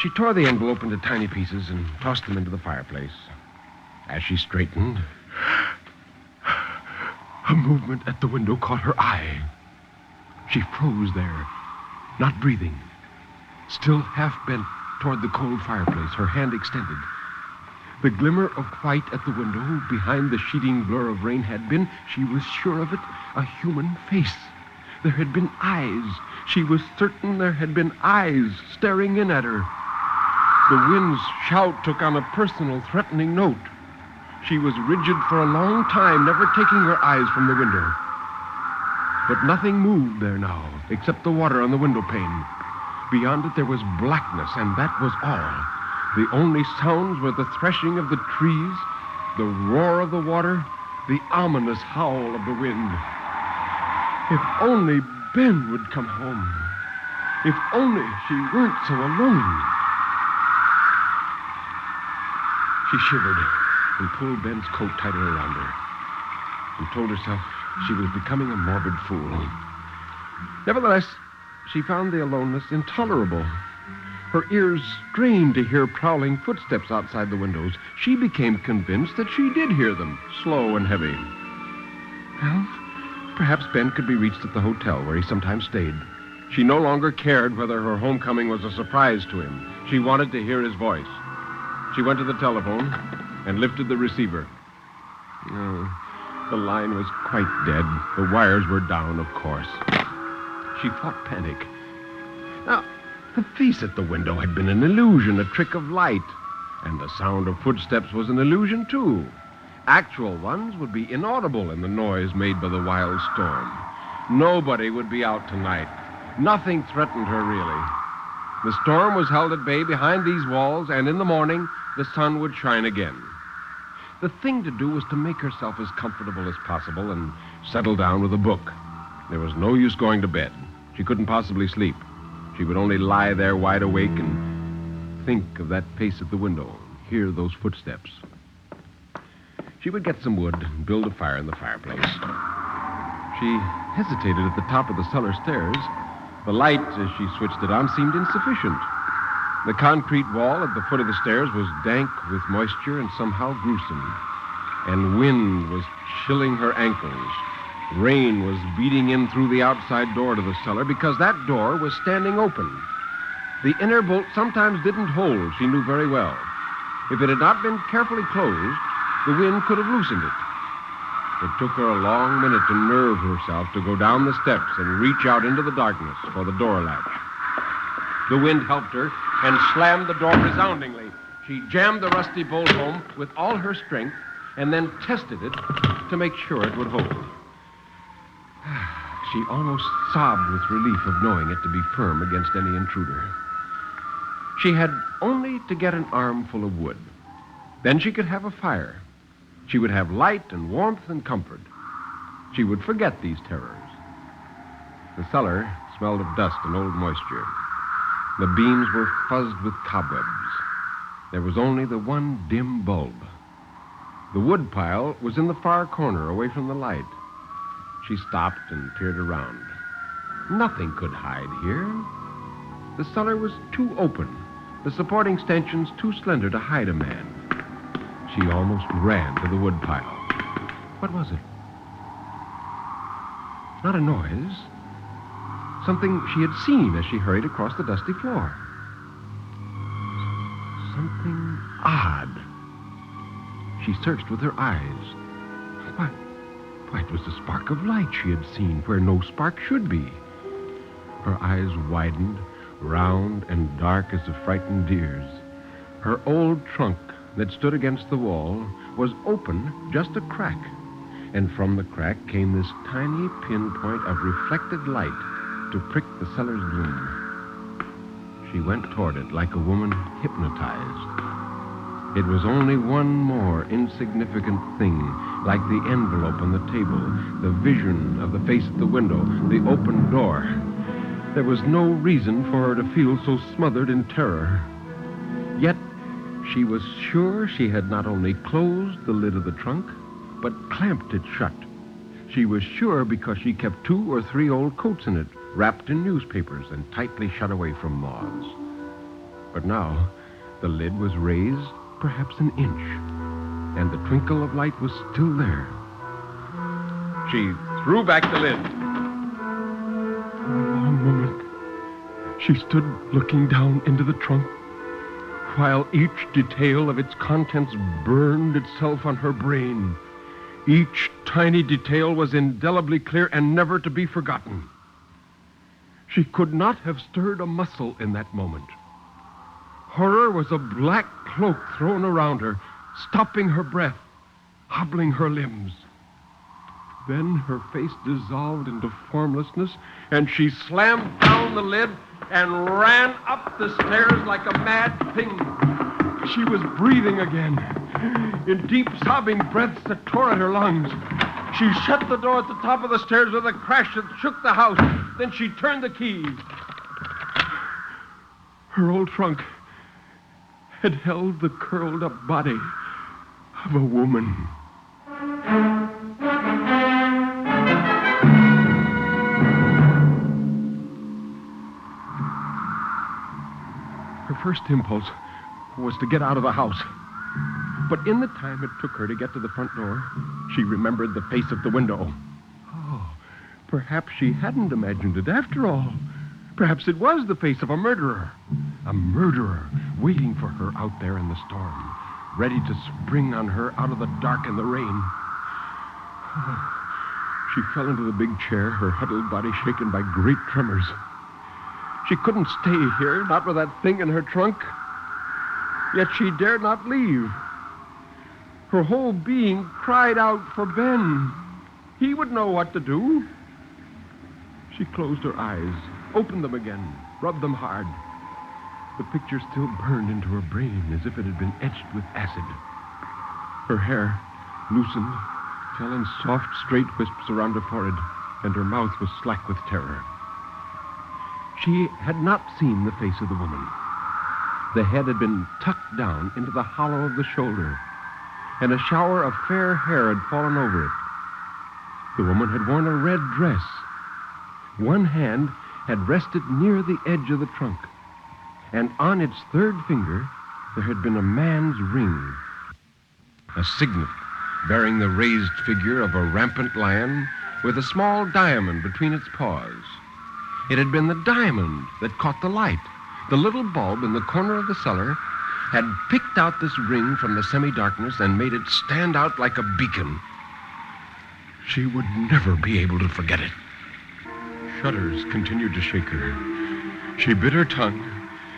She tore the envelope into tiny pieces and tossed them into the fireplace. As she straightened, a movement at the window caught her eye. She froze there, not breathing, still half bent toward the cold fireplace, her hand extended. The glimmer of white at the window, behind the sheeting blur of rain, had been, she was sure of it, a human face. There had been eyes. She was certain there had been eyes staring in at her. The wind's shout took on a personal, threatening note. She was rigid for a long time, never taking her eyes from the window. But nothing moved there now, except the water on the window pane. Beyond it there was blackness, and that was all. The only sounds were the threshing of the trees, the roar of the water, the ominous howl of the wind. If only Ben would come home. If only she weren't so alone. She shivered and pulled Ben's coat tighter around her and told herself she was becoming a morbid fool. Nevertheless, she found the aloneness intolerable. Her ears strained to hear prowling footsteps outside the windows. She became convinced that she did hear them, slow and heavy. Well, perhaps Ben could be reached at the hotel where he sometimes stayed. She no longer cared whether her homecoming was a surprise to him. She wanted to hear his voice. She went to the telephone and lifted the receiver. No, the line was quite dead. The wires were down, of course. She fought panic. Now, the face at the window had been an illusion, a trick of light. And the sound of footsteps was an illusion, too. Actual ones would be inaudible in the noise made by the wild storm. Nobody would be out tonight. Nothing threatened her, really. The storm was held at bay behind these walls, and in the morning, the sun would shine again. The thing to do was to make herself as comfortable as possible and settle down with a book. There was no use going to bed. She couldn't possibly sleep. She would only lie there wide awake and think of that face at the window, hear those footsteps. She would get some wood and build a fire in the fireplace. She hesitated at the top of the cellar stairs. The light, as she switched it on, seemed insufficient. The concrete wall at the foot of the stairs was dank with moisture and somehow gruesome. And wind was chilling her ankles. Rain was beating in through the outside door to the cellar because that door was standing open. The inner bolt sometimes didn't hold, she knew very well. If it had not been carefully closed, the wind could have loosened it. It took her a long minute to nerve herself to go down the steps and reach out into the darkness for the door latch. The wind helped her and slammed the door resoundingly. She jammed the rusty bolt home with all her strength and then tested it to make sure it would hold. She almost sobbed with relief of knowing it to be firm against any intruder. She had only to get an armful of wood. Then she could have a fire. She would have light and warmth and comfort. She would forget these terrors. The cellar smelled of dust and old moisture. The beams were fuzzed with cobwebs. There was only the one dim bulb. The wood pile was in the far corner, away from the light. She stopped and peered around. Nothing could hide here. The cellar was too open, the supporting stanchions too slender to hide a man. She almost ran to the wood pile. What was it? Not a noise. Something she had seen as she hurried across the dusty floor. Something odd. She searched with her eyes. Why, it was the spark of light she had seen where no spark should be. Her eyes widened, round and dark as a frightened deer's. Her old trunk that stood against the wall was open just a crack, and from the crack came this tiny pinpoint of reflected light to prick the cellar's gloom. She went toward it like a woman hypnotized. It was only one more insignificant thing, like the envelope on the table, the vision of the face at the window, the open door. There was no reason for her to feel so smothered in terror. Yet, she was sure she had not only closed the lid of the trunk, but clamped it shut. She was sure because she kept 2 or 3 old coats in it, wrapped in newspapers and tightly shut away from moths. But now, the lid was raised perhaps an inch, and the twinkle of light was still there. She threw back the lid. For a long moment, she stood looking down into the trunk, while each detail of its contents burned itself on her brain. Each tiny detail was indelibly clear and never to be forgotten. She could not have stirred a muscle in that moment. Horror was a black cloak thrown around her, stopping her breath, hobbling her limbs. Then her face dissolved into formlessness, and she slammed down the lid and ran up the stairs like a mad thing. She was breathing again, in deep sobbing breaths that tore at her lungs. She shut the door at the top of the stairs with a crash that shook the house. Then she turned the key. Her old trunk had held the curled-up body of a woman. Her first impulse was to get out of the house. But in the time it took her to get to the front door, she remembered the face at the window. Oh, perhaps she hadn't imagined it after all. Perhaps it was the face of a murderer. A murderer waiting for her out there in the storm, ready to spring on her out of the dark and the rain. She fell into the big chair, her huddled body shaken by great tremors. She couldn't stay here, not with that thing in her trunk. Yet she dared not leave. Her whole being cried out for Ben. He would know what to do. She closed her eyes, opened them again, rubbed them hard. The picture still burned into her brain as if it had been etched with acid. Her hair, loosened, fell in soft, straight wisps around her forehead, and her mouth was slack with terror. She had not seen the face of the woman. The head had been tucked down into the hollow of the shoulder, and a shower of fair hair had fallen over it. The woman had worn a red dress. One hand had rested near the edge of the trunk, and on its third finger there had been a man's ring, a signet bearing the raised figure of a rampant lion with a small diamond between its paws. It had been the diamond that caught the light. The little bulb in the corner of the cellar had picked out this ring from the semi-darkness and made it stand out like a beacon. She would never be able to forget it. Shudders continued to shake her. She bit her tongue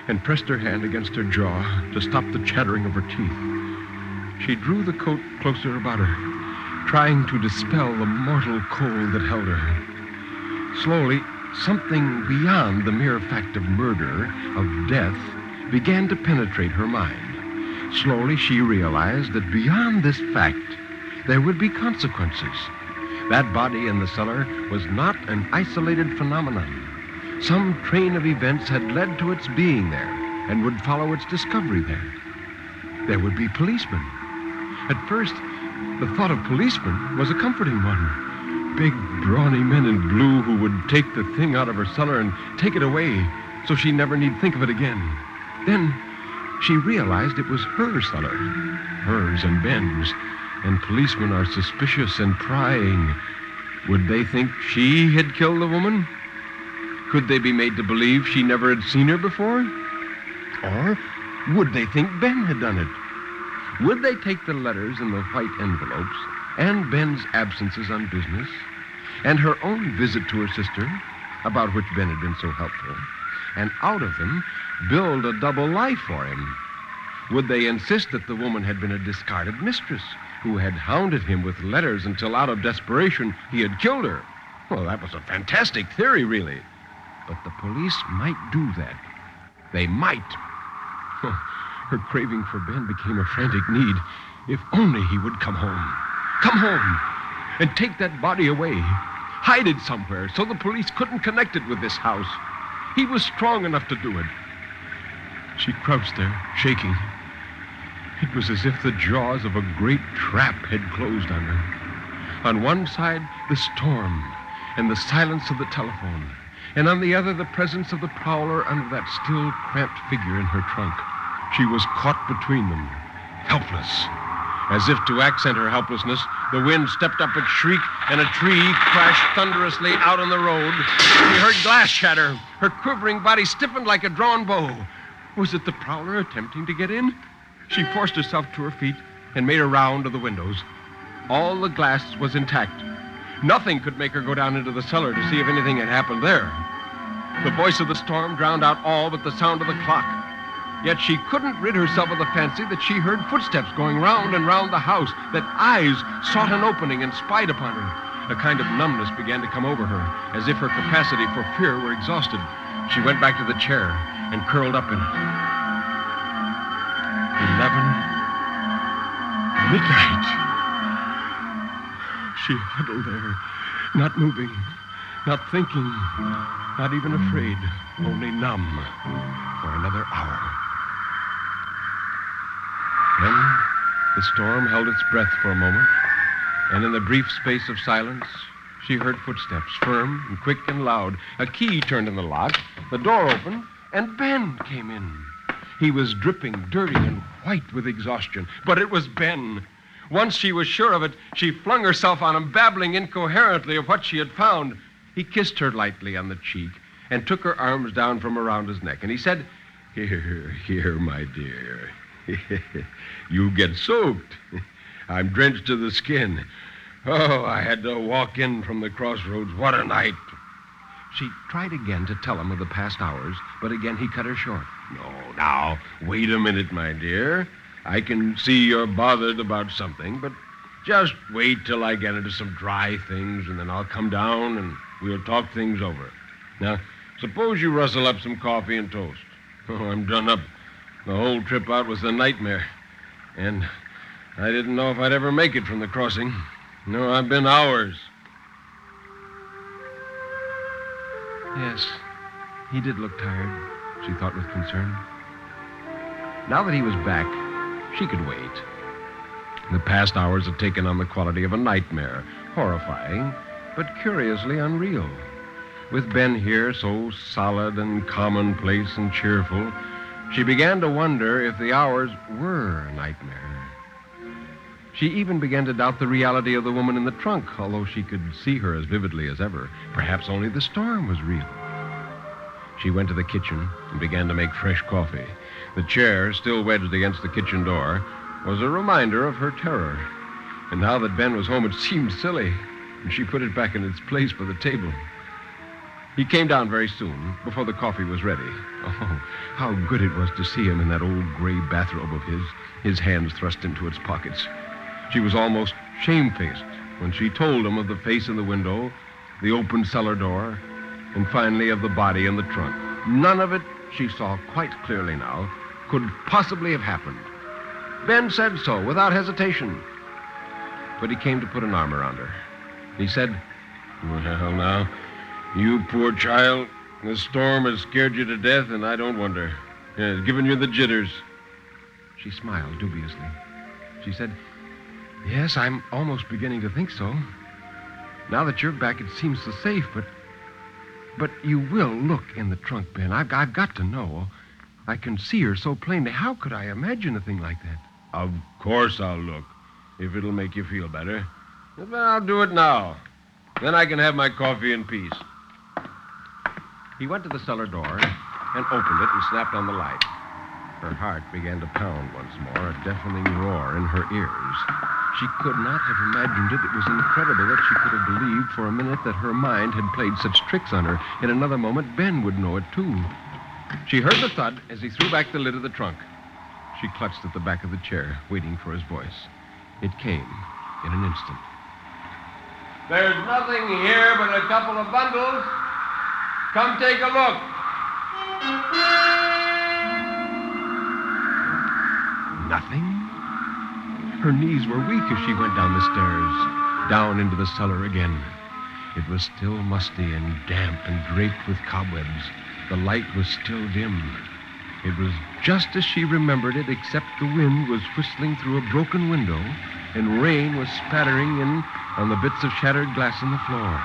and pressed her hand against her jaw to stop the chattering of her teeth. She drew the coat closer about her, trying to dispel the mortal cold that held her. Slowly, something beyond the mere fact of murder, of death, began to penetrate her mind. Slowly, she realized that beyond this fact, there would be consequences. That body in the cellar was not an isolated phenomenon. Some train of events had led to its being there and would follow its discovery there. There would be policemen. At first, the thought of policemen was a comforting one. Big, brawny men in blue who would take the thing out of her cellar and take it away so she never need think of it again. Then she realized it was her cellar, hers and Ben's, and policemen are suspicious and prying. Would they think she had killed the woman? Could they be made to believe she never had seen her before? Or would they think Ben had done it? Would they take the letters in the white envelopes and Ben's absences on business and her own visit to her sister, about which Ben had been so helpful, and out of them build a double life for him? Would they insist that the woman had been a discarded mistress who had hounded him with letters until out of desperation he had killed her? Well, that was a fantastic theory, really. But the police might do that. They might. Her craving for Ben became a frantic need. If only he would come home. Come home and take that body away. Hide it somewhere so the police couldn't connect it with this house. He was strong enough to do it. She crouched there, shaking. It was as if the jaws of a great trap had closed on her. On one side, the storm and the silence of the telephone, and on the other, the presence of the prowler under that still, cramped figure in her trunk. She was caught between them, helpless. As if to accent her helplessness, the wind stepped up its shriek, and a tree crashed thunderously out on the road. She heard glass shatter. Her quivering body stiffened like a drawn bow. Was it the prowler attempting to get in? She forced herself to her feet and made a round of the windows. All the glass was intact. Nothing could make her go down into the cellar to see if anything had happened there. The voice of the storm drowned out all but the sound of the clock. Yet she couldn't rid herself of the fancy that she heard footsteps going round and round the house, that eyes sought an opening and spied upon her. A kind of numbness began to come over her, as if her capacity for fear were exhausted. She went back to the chair and curled up in it. 11. Midnight. She huddled there, not moving, not thinking, not even afraid, only numb, for another hour. Then the storm held its breath for a moment, and in the brief space of silence, she heard footsteps, firm and quick and loud. A key turned in the lock, the door opened, and Ben came in. He was dripping, dirty, and white with exhaustion, but it was Ben. Once she was sure of it, she flung herself on him, babbling incoherently of what she had found. He kissed her lightly on the cheek and took her arms down from around his neck, and he said, Here, my dear. You get soaked. I'm drenched to the skin. Oh, I had to walk in from the crossroads. What a night. She tried again to tell him of the past hours, but again he cut her short. No, now, wait a minute, my dear. I can see you're bothered about something, but just wait till I get into some dry things, and then I'll come down and we'll talk things over. Now, suppose you rustle up some coffee and toast. Oh, I'm done up. The whole trip out was a nightmare, and I didn't know if I'd ever make it from the crossing. No, I've been hours. Yes, he did look tired, she thought with concern. Now that he was back, she could wait. The past hours had taken on the quality of a nightmare, horrifying, but curiously unreal. With Ben here, so solid and commonplace and cheerful, she began to wonder if the hours were a nightmare. She even began to doubt the reality of the woman in the trunk, although she could see her as vividly as ever. Perhaps only the storm was real. She went to the kitchen and began to make fresh coffee. The chair, still wedged against the kitchen door, was a reminder of her terror. And now that Ben was home, it seemed silly, and she put it back in its place by the table. He came down very soon, before the coffee was ready. Oh, how good it was to see him in that old gray bathrobe of his hands thrust into its pockets. She was almost shamefaced when she told him of the face in the window, the open cellar door, and finally of the body in the trunk. None of it, she saw quite clearly now, could possibly have happened. Ben said so, without hesitation. But he came to put an arm around her. He said, Well, now, you poor child, The storm has scared you to death, and I don't wonder. Yeah, it's given you the jitters. She smiled dubiously. She said, "Yes, I'm almost beginning to think so. Now that you're back, it seems so safe, but you will look in the trunk, Ben. I've got to know. I can see her so plainly. How could I imagine a thing like that?" "Of course I'll look, if it'll make you feel better. But I'll do it now. Then I can have my coffee in peace." He went to the cellar door and opened it and snapped on the light. Her heart began to pound once more, a deafening roar in her ears. She could not have imagined it. It was incredible that she could have believed for a minute that her mind had played such tricks on her. In another moment, Ben would know it, too. She heard the thud as he threw back the lid of the trunk. She clutched at the back of the chair, waiting for his voice. It came in an instant. "There's nothing here but a couple of bundles. Come take a look." Nothing? Her knees were weak as she went down the stairs, down into the cellar again. It was still musty and damp and draped with cobwebs. The light was still dim. It was just as she remembered it, except the wind was whistling through a broken window and rain was spattering in on the bits of shattered glass on the floor.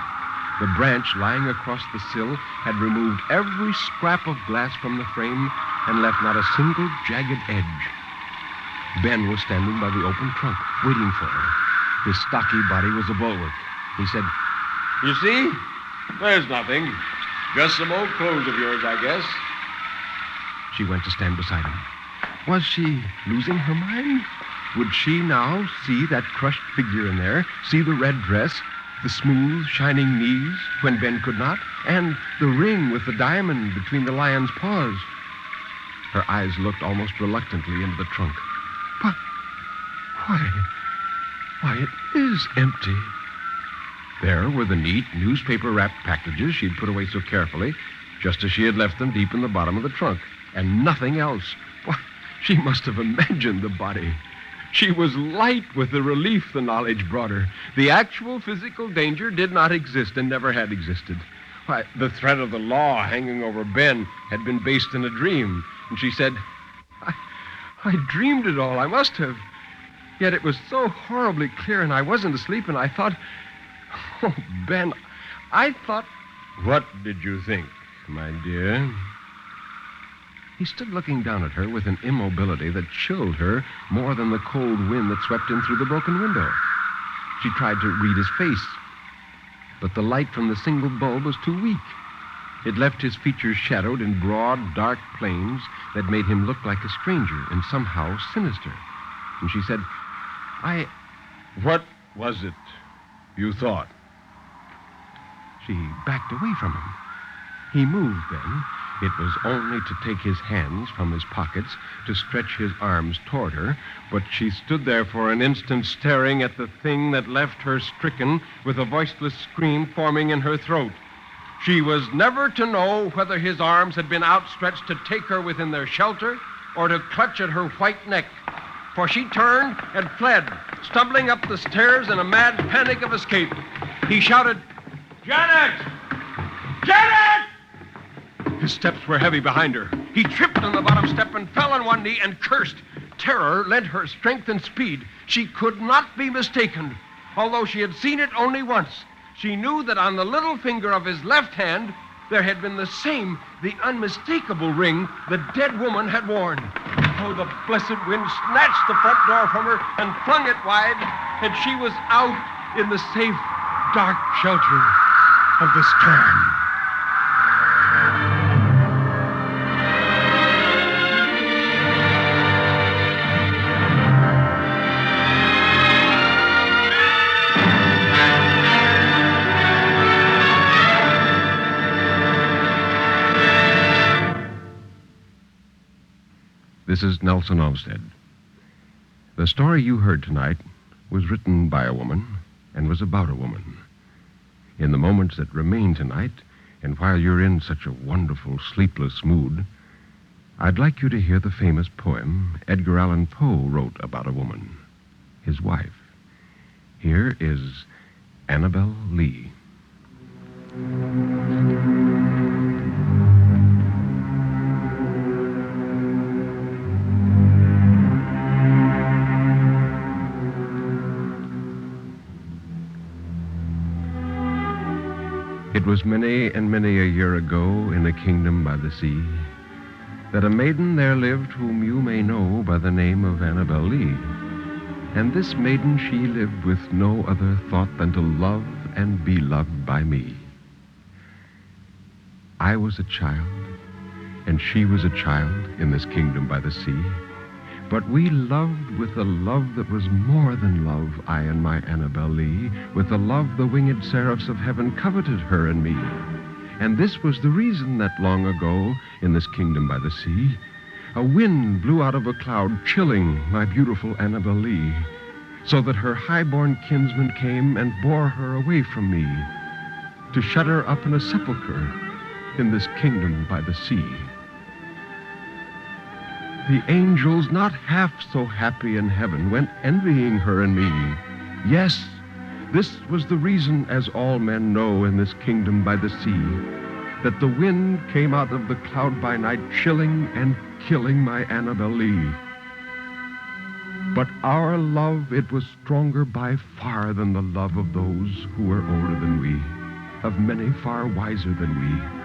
The branch lying across the sill had removed every scrap of glass from the frame and left not a single jagged edge. Ben was standing by the open trunk, waiting for her. His stocky body was a bulwark. He said, "You see? There's nothing. Just some old clothes of yours, I guess." She went to stand beside him. Was she losing her mind? Would she now see that crushed figure in there, see the red dress, the smooth, shining knees when Ben could not, and the ring with the diamond between the lion's paws? Her eyes looked almost reluctantly into the trunk. But why, it is empty. There were the neat, newspaper-wrapped packages she'd put away so carefully, just as she had left them deep in the bottom of the trunk, and nothing else. Why, she must have imagined the body. She was light with the relief the knowledge brought her. The actual physical danger did not exist and never had existed. Why, the threat of the law hanging over Ben had been based in a dream, and she said, I dreamed it all. I must have. Yet it was so horribly clear, and I wasn't asleep, and I thought, oh, Ben, I thought... What did you think, my dear? He stood looking down at her with an immobility that chilled her more than the cold wind that swept in through the broken window. She tried to read his face, but the light from the single bulb was too weak. It left his features shadowed in broad, dark planes that made him look like a stranger and somehow sinister. And she said, What was it you thought? She backed away from him. He moved then. It was only to take his hands from his pockets, to stretch his arms toward her, but she stood there for an instant staring at the thing that left her stricken with a voiceless scream forming in her throat. She was never to know whether his arms had been outstretched to take her within their shelter or to clutch at her white neck, for she turned and fled, stumbling up the stairs in a mad panic of escape. He shouted, "Janet! Janet!" His steps were heavy behind her. He tripped on the bottom step and fell on one knee and cursed. Terror lent her strength and speed. She could not be mistaken. Although she had seen it only once, she knew that on the little finger of his left hand there had been the unmistakable ring the dead woman had worn. Oh, the blessed wind snatched the front door from her and flung it wide, and she was out in the safe, dark shelter of the storm. This is Nelson Omstead. The story you heard tonight was written by a woman and was about a woman. In the moments that remain tonight, and while you're in such a wonderful, sleepless mood, I'd like you to hear the famous poem Edgar Allan Poe wrote about a woman, his wife. Here is Annabel Lee. was many and many a year ago in a kingdom by the sea that a maiden there lived whom you may know by the name of Annabel Lee. And this maiden she lived with no other thought than to love and be loved by me. I was a child, and she was a child in this kingdom by the sea. But we loved with a love that was more than love, I and my Annabel Lee, with a love the winged seraphs of heaven coveted her and me. And this was the reason that long ago, in this kingdom by the sea, a wind blew out of a cloud, chilling my beautiful Annabel Lee, so that her high-born kinsman came and bore her away from me, to shut her up in a sepulchre in this kingdom by the sea. The angels, not half so happy in heaven, went envying her and me. Yes, this was the reason, as all men know in this kingdom by the sea, that the wind came out of the cloud by night, chilling and killing my Annabel Lee. But our love, it was stronger by far than the love of those who were older than we, of many far wiser than we.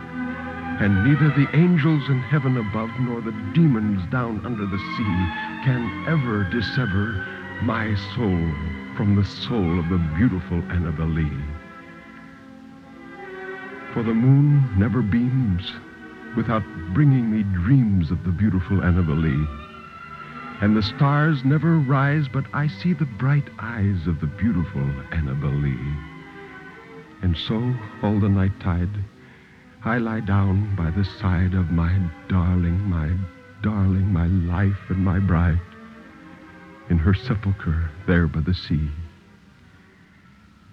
And neither the angels in heaven above nor the demons down under the sea can ever dissever my soul from the soul of the beautiful Annabel Lee. For the moon never beams without bringing me dreams of the beautiful Annabel Lee. And the stars never rise but I see the bright eyes of the beautiful Annabel Lee. And so, all the night tide, I lie down by the side of my darling, my life and my bride, in her sepulchre there by the sea,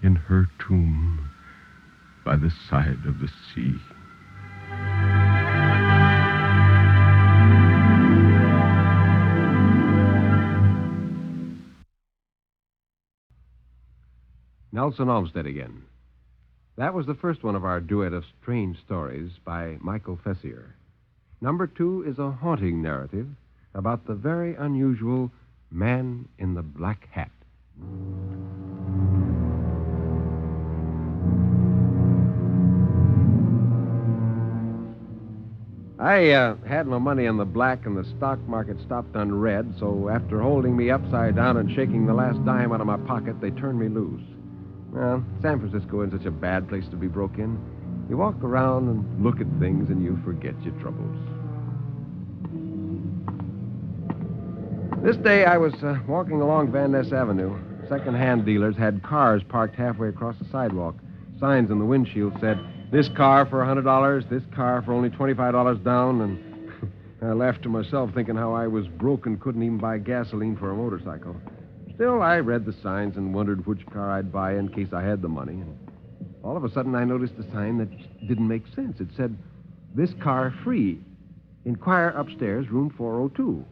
in her tomb by the side of the sea. Nelson Omstead again. That was the first one of our duet of strange stories by Michael Fessier. Number 2 is a haunting narrative about the very unusual Man in the Black Hat. I had my money on the black and the stock market stopped on red, so after holding me upside down and shaking the last dime out of my pocket, they turned me loose. Well, San Francisco isn't such a bad place to be broke in. You walk around and look at things and you forget your troubles. This day I was walking along Van Ness Avenue. Second-hand dealers had cars parked halfway across the sidewalk. Signs on the windshield said, "This car for $100, this car for only $25 down," and I laughed to myself thinking how I was broke and couldn't even buy gasoline for a motorcycle. Still, I read the signs and wondered which car I'd buy in case I had the money. And all of a sudden, I noticed a sign that didn't make sense. It said, "This car free. Inquire upstairs, room 402.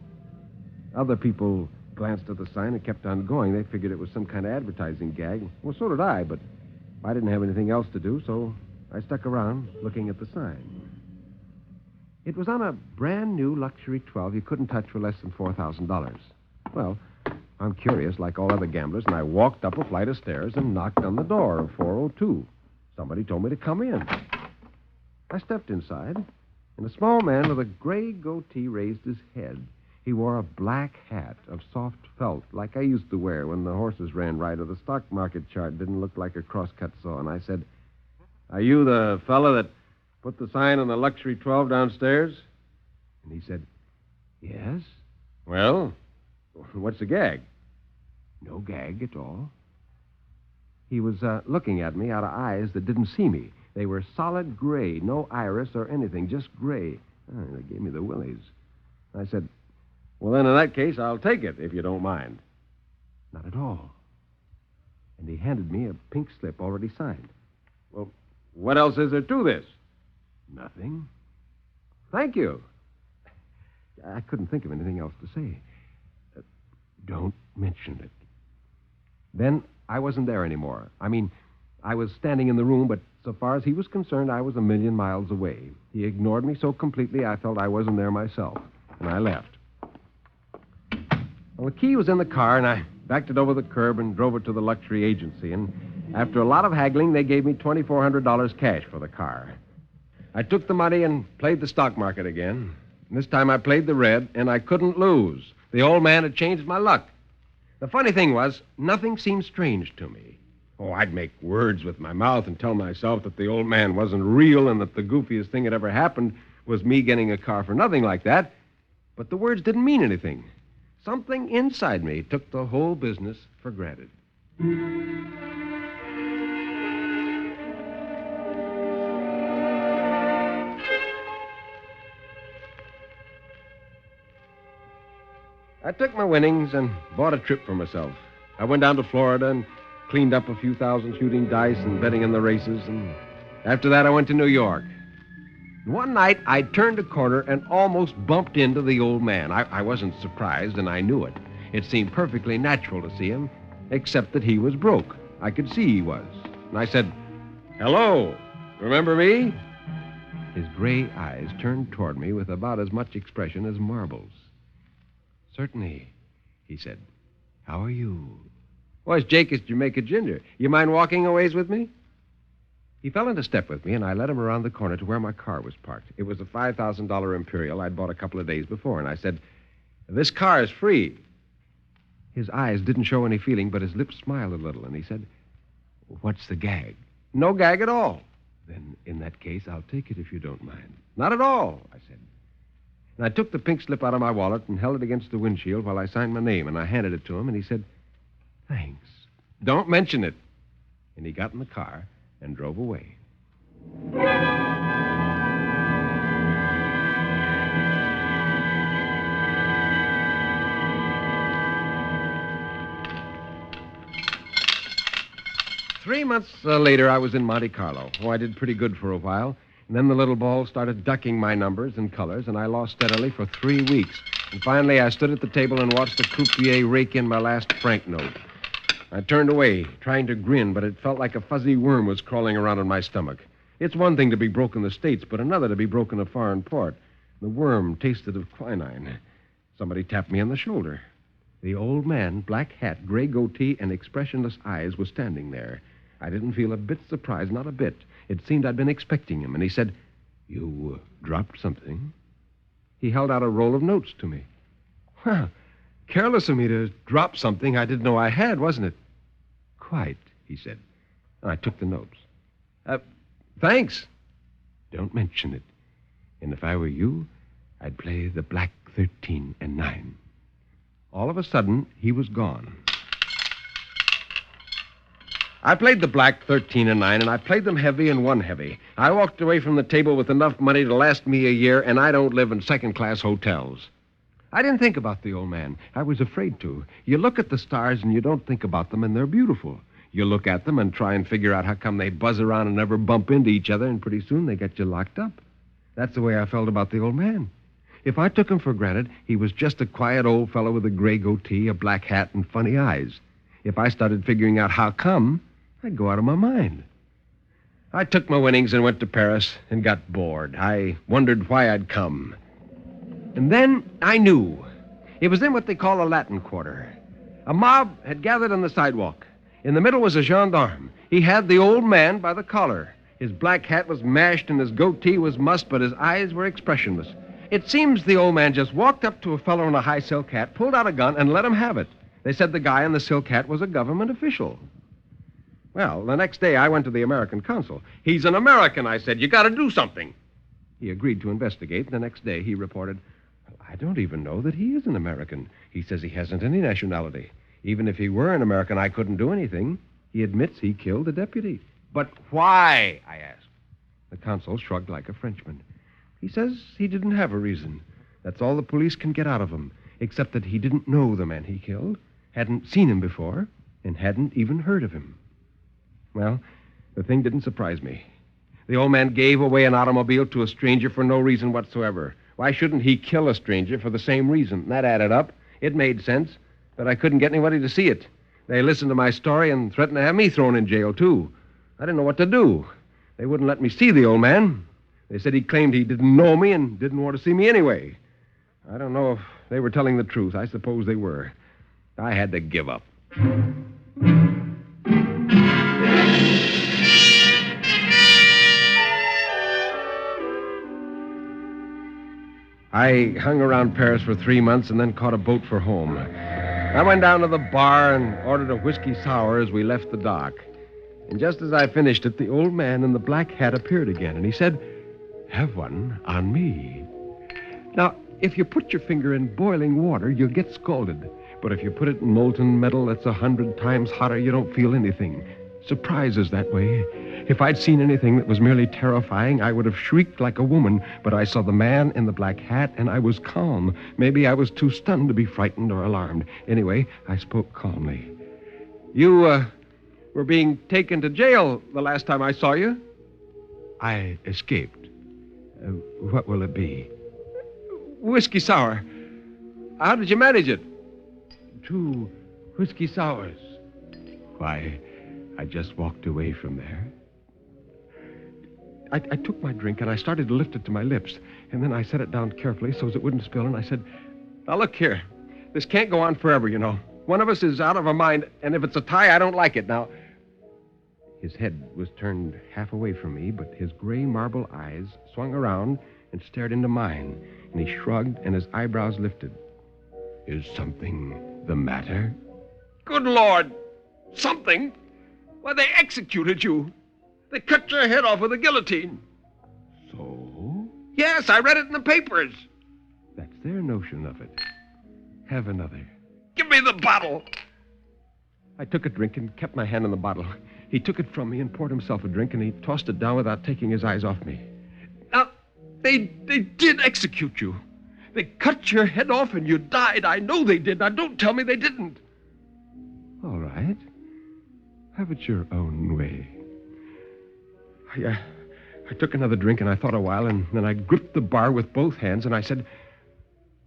Other people glanced at the sign and kept on going. They figured it was some kind of advertising gag. Well, so did I, but I didn't have anything else to do, so I stuck around looking at the sign. It was on a brand new luxury 12 you couldn't touch for less than $4,000. Well, I'm curious, like all other gamblers, and I walked up a flight of stairs and knocked on the door of 402. Somebody told me to come in. I stepped inside, and a small man with a gray goatee raised his head. He wore a black hat of soft felt, like I used to wear when the horses ran right, or the stock market chart didn't look like a crosscut saw. And I said, "Are you the fella that put the sign on the luxury 12 downstairs?" And he said, "Yes." "Well, what's the gag?" "No gag at all." He was looking at me out of eyes that didn't see me. They were solid gray, no iris or anything, just gray. They gave me the willies. I said, "Well, then, in that case, I'll take it, if you don't mind." "Not at all." And he handed me a pink slip already signed. "Well, what else is there to this?" "Nothing." "Thank you." I couldn't think of anything else to say. "Don't mention it." Then I wasn't there anymore. I mean, I was standing in the room, but so far as he was concerned, I was a million miles away. He ignored me so completely I felt I wasn't there myself, and I left. Well, the key was in the car, and I backed it over the curb and drove it to the luxury agency. And After a lot of haggling, they gave me $2,400 cash for the car. I took the money and played the stock market again. This time I played the red, and I couldn't lose. The old man had changed my luck. The funny thing was, nothing seemed strange to me. Oh, I'd make words with my mouth and tell myself that the old man wasn't real and that the goofiest thing that ever happened was me getting a car for nothing like that. But the words didn't mean anything. Something inside me took the whole business for granted. I took my winnings and bought a trip for myself. I went down to Florida and cleaned up a few thousand shooting dice and betting in the races, and after that I went to New York. One night I turned a corner and almost bumped into the old man. I wasn't surprised, and I knew it. It seemed perfectly natural to see him, except that he was broke. I could see he was. And I said, "Hello, remember me?" His gray eyes turned toward me with about as much expression as marbles. "Certainly," he said. "How are you?" "Well, it's Jacob's Jamaica Ginger. You mind walking a ways with me?" He fell into step with me, and I led him around the corner to where my car was parked. It was a $5,000 Imperial I'd bought a couple of days before, and I said, "This car is free." His eyes didn't show any feeling, but his lips smiled a little, and he said, "What's the gag?" "No gag at all." "Then, in that case, I'll take it if you don't mind." "Not at all," I said. And I took the pink slip out of my wallet and held it against the windshield while I signed my name, and I handed it to him, and he said, "Thanks. Don't mention it." And he got in the car and drove away. Three months later, I was in Monte Carlo. Oh, I did pretty good for a while. And then the little ball started ducking my numbers and colors, and I lost steadily for 3 weeks. And finally, I stood at the table and watched the croupier rake in my last franc note. I turned away, trying to grin, but it felt like a fuzzy worm was crawling around in my stomach. It's one thing to be broke in the States, but another to be broke in a foreign port. The worm tasted of quinine. Somebody tapped me on the shoulder. The old man, black hat, gray goatee, and expressionless eyes, was standing there. I didn't feel a bit surprised, not a bit. It seemed I'd been expecting him, and he said, "You dropped something?" He held out a roll of notes to me. "Well, careless of me to drop something I didn't know I had, wasn't it?" "Quite," he said. I took the notes. Thanks." "Don't mention it. And if I were you, I'd play the black 13 and 9. All of a sudden, he was gone. I played the black 13 and 9, and I played them heavy and won heavy. I walked away from the table with enough money to last me a year, and I don't live in second-class hotels. I didn't think about the old man. I was afraid to. You look at the stars and you don't think about them, and they're beautiful. You look at them and try and figure out how come they buzz around and never bump into each other, and pretty soon they get you locked up. That's the way I felt about the old man. If I took him for granted, he was just a quiet old fellow with a gray goatee, a black hat, and funny eyes. If I started figuring out how come, I'd go out of my mind. I took my winnings and went to Paris and got bored. I wondered why I'd come. And then I knew. It was in what they call a Latin Quarter. A mob had gathered on the sidewalk. In the middle was a gendarme. He had the old man by the collar. His black hat was mashed and his goatee was mussed, but his eyes were expressionless. It seems the old man just walked up to a fellow in a high silk hat, pulled out a gun, and let him have it. They said the guy in the silk hat was a government official. Well, the next day I went to the American consul. "He's an American," I said. "You got to do something." He agreed to investigate, and the next day he reported, "I don't even know that he is an American. He says he hasn't any nationality. Even if he were an American, I couldn't do anything. He admits he killed the deputy." "But why?" I asked. The consul shrugged like a Frenchman. He says he didn't have a reason. That's all the police can get out of him, except that he didn't know the man he killed, hadn't seen him before, and hadn't even heard of him. Well, the thing didn't surprise me. The old man gave away an automobile to a stranger for no reason whatsoever. Why shouldn't he kill a stranger for the same reason? That added up. It made sense, but I couldn't get anybody to see it. They listened to my story and threatened to have me thrown in jail, too. I didn't know what to do. They wouldn't let me see the old man. They said he claimed he didn't know me and didn't want to see me anyway. I don't know if they were telling the truth. I suppose they were. I had to give up. I hung around Paris for 3 months and then caught a boat for home. I went down to the bar and ordered a whiskey sour as we left the dock. And just as I finished it, the old man in the black hat appeared again, and he said, "Have one on me." Now, if you put your finger in boiling water, you'll get scalded. But if you put it in molten metal that's 100 times hotter, you don't feel anything. Surprise is that way. If I'd seen anything that was merely terrifying, I would have shrieked like a woman. But I saw the man in the black hat, and I was calm. Maybe I was too stunned to be frightened or alarmed. Anyway, I spoke calmly. "You, were being taken to jail the last time I saw you." "I escaped. What will it be?" "Whiskey sour. How did you manage it?" "2 whiskey sours. Why, I just walked away from there." I took my drink and I started to lift it to my lips. And then I set it down carefully so as it wouldn't spill. And I said, "Now look here. This can't go on forever, you know. One of us is out of our mind. And if it's a tie, I don't like it. Now..." His head was turned half away from me, but his gray marble eyes swung around and stared into mine. And he shrugged and his eyebrows lifted. "Is something the matter?" "Good Lord! Something? Why, they executed you. They cut your head off with a guillotine." "So?" "Yes, I read it in the papers." "That's their notion of it. Have another." "Give me the bottle." I took a drink and kept my hand on the bottle. He took it from me and poured himself a drink, and he tossed it down without taking his eyes off me. "Now, they did execute you. They cut your head off and you died. I know they did. Now, don't tell me they didn't." "All right. Have it your own way." I took another drink and I thought a while, and then I gripped the bar with both hands and I said,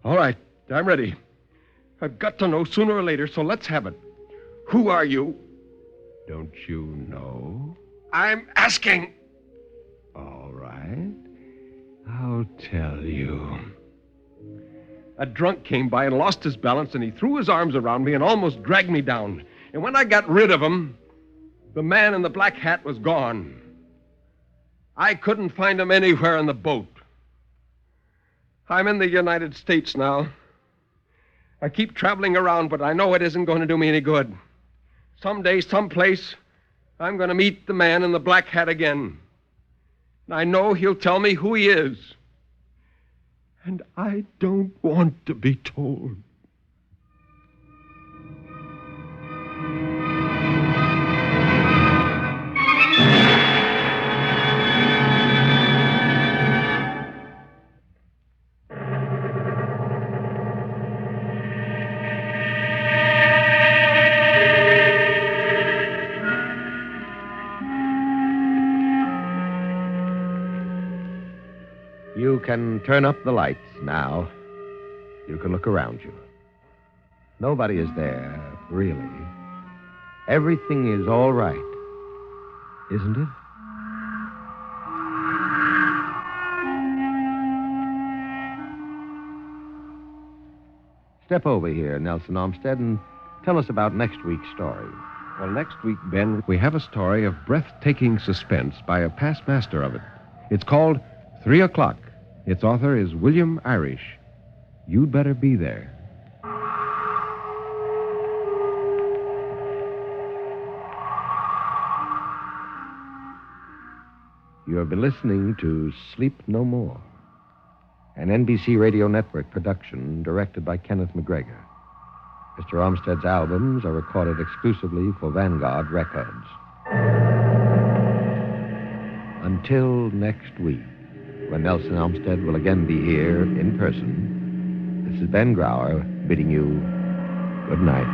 "All right, I'm ready. I've got to know sooner or later, so let's have it. Who are you?" "Don't you know?" "I'm asking." "All right. I'll tell you." A drunk came by and lost his balance, and he threw his arms around me and almost dragged me down. And when I got rid of him, the man in the black hat was gone. I couldn't find him anywhere in the boat. I'm in the United States now. I keep traveling around, but I know it isn't going to do me any good. Someday, someplace, I'm going to meet the man in the black hat again. And I know he'll tell me who he is. And I don't want to be told. You can turn up the lights now. You can look around you. Nobody is there, really. Everything is all right, isn't it? Step over here, Nelson Omstead, and tell us about next week's story. Well, next week, Ben, we have a story of breathtaking suspense by a past master of it. It's called 3 O'Clock. Its author is William Irish. You'd better be there. You have been listening to Sleep No More, an NBC Radio Network production directed by Kenneth McGregor. Mr. Omstead's albums are recorded exclusively for Vanguard Records. Until next week, when Nelson Omstead will again be here in person, this is Ben Grauer bidding you good night.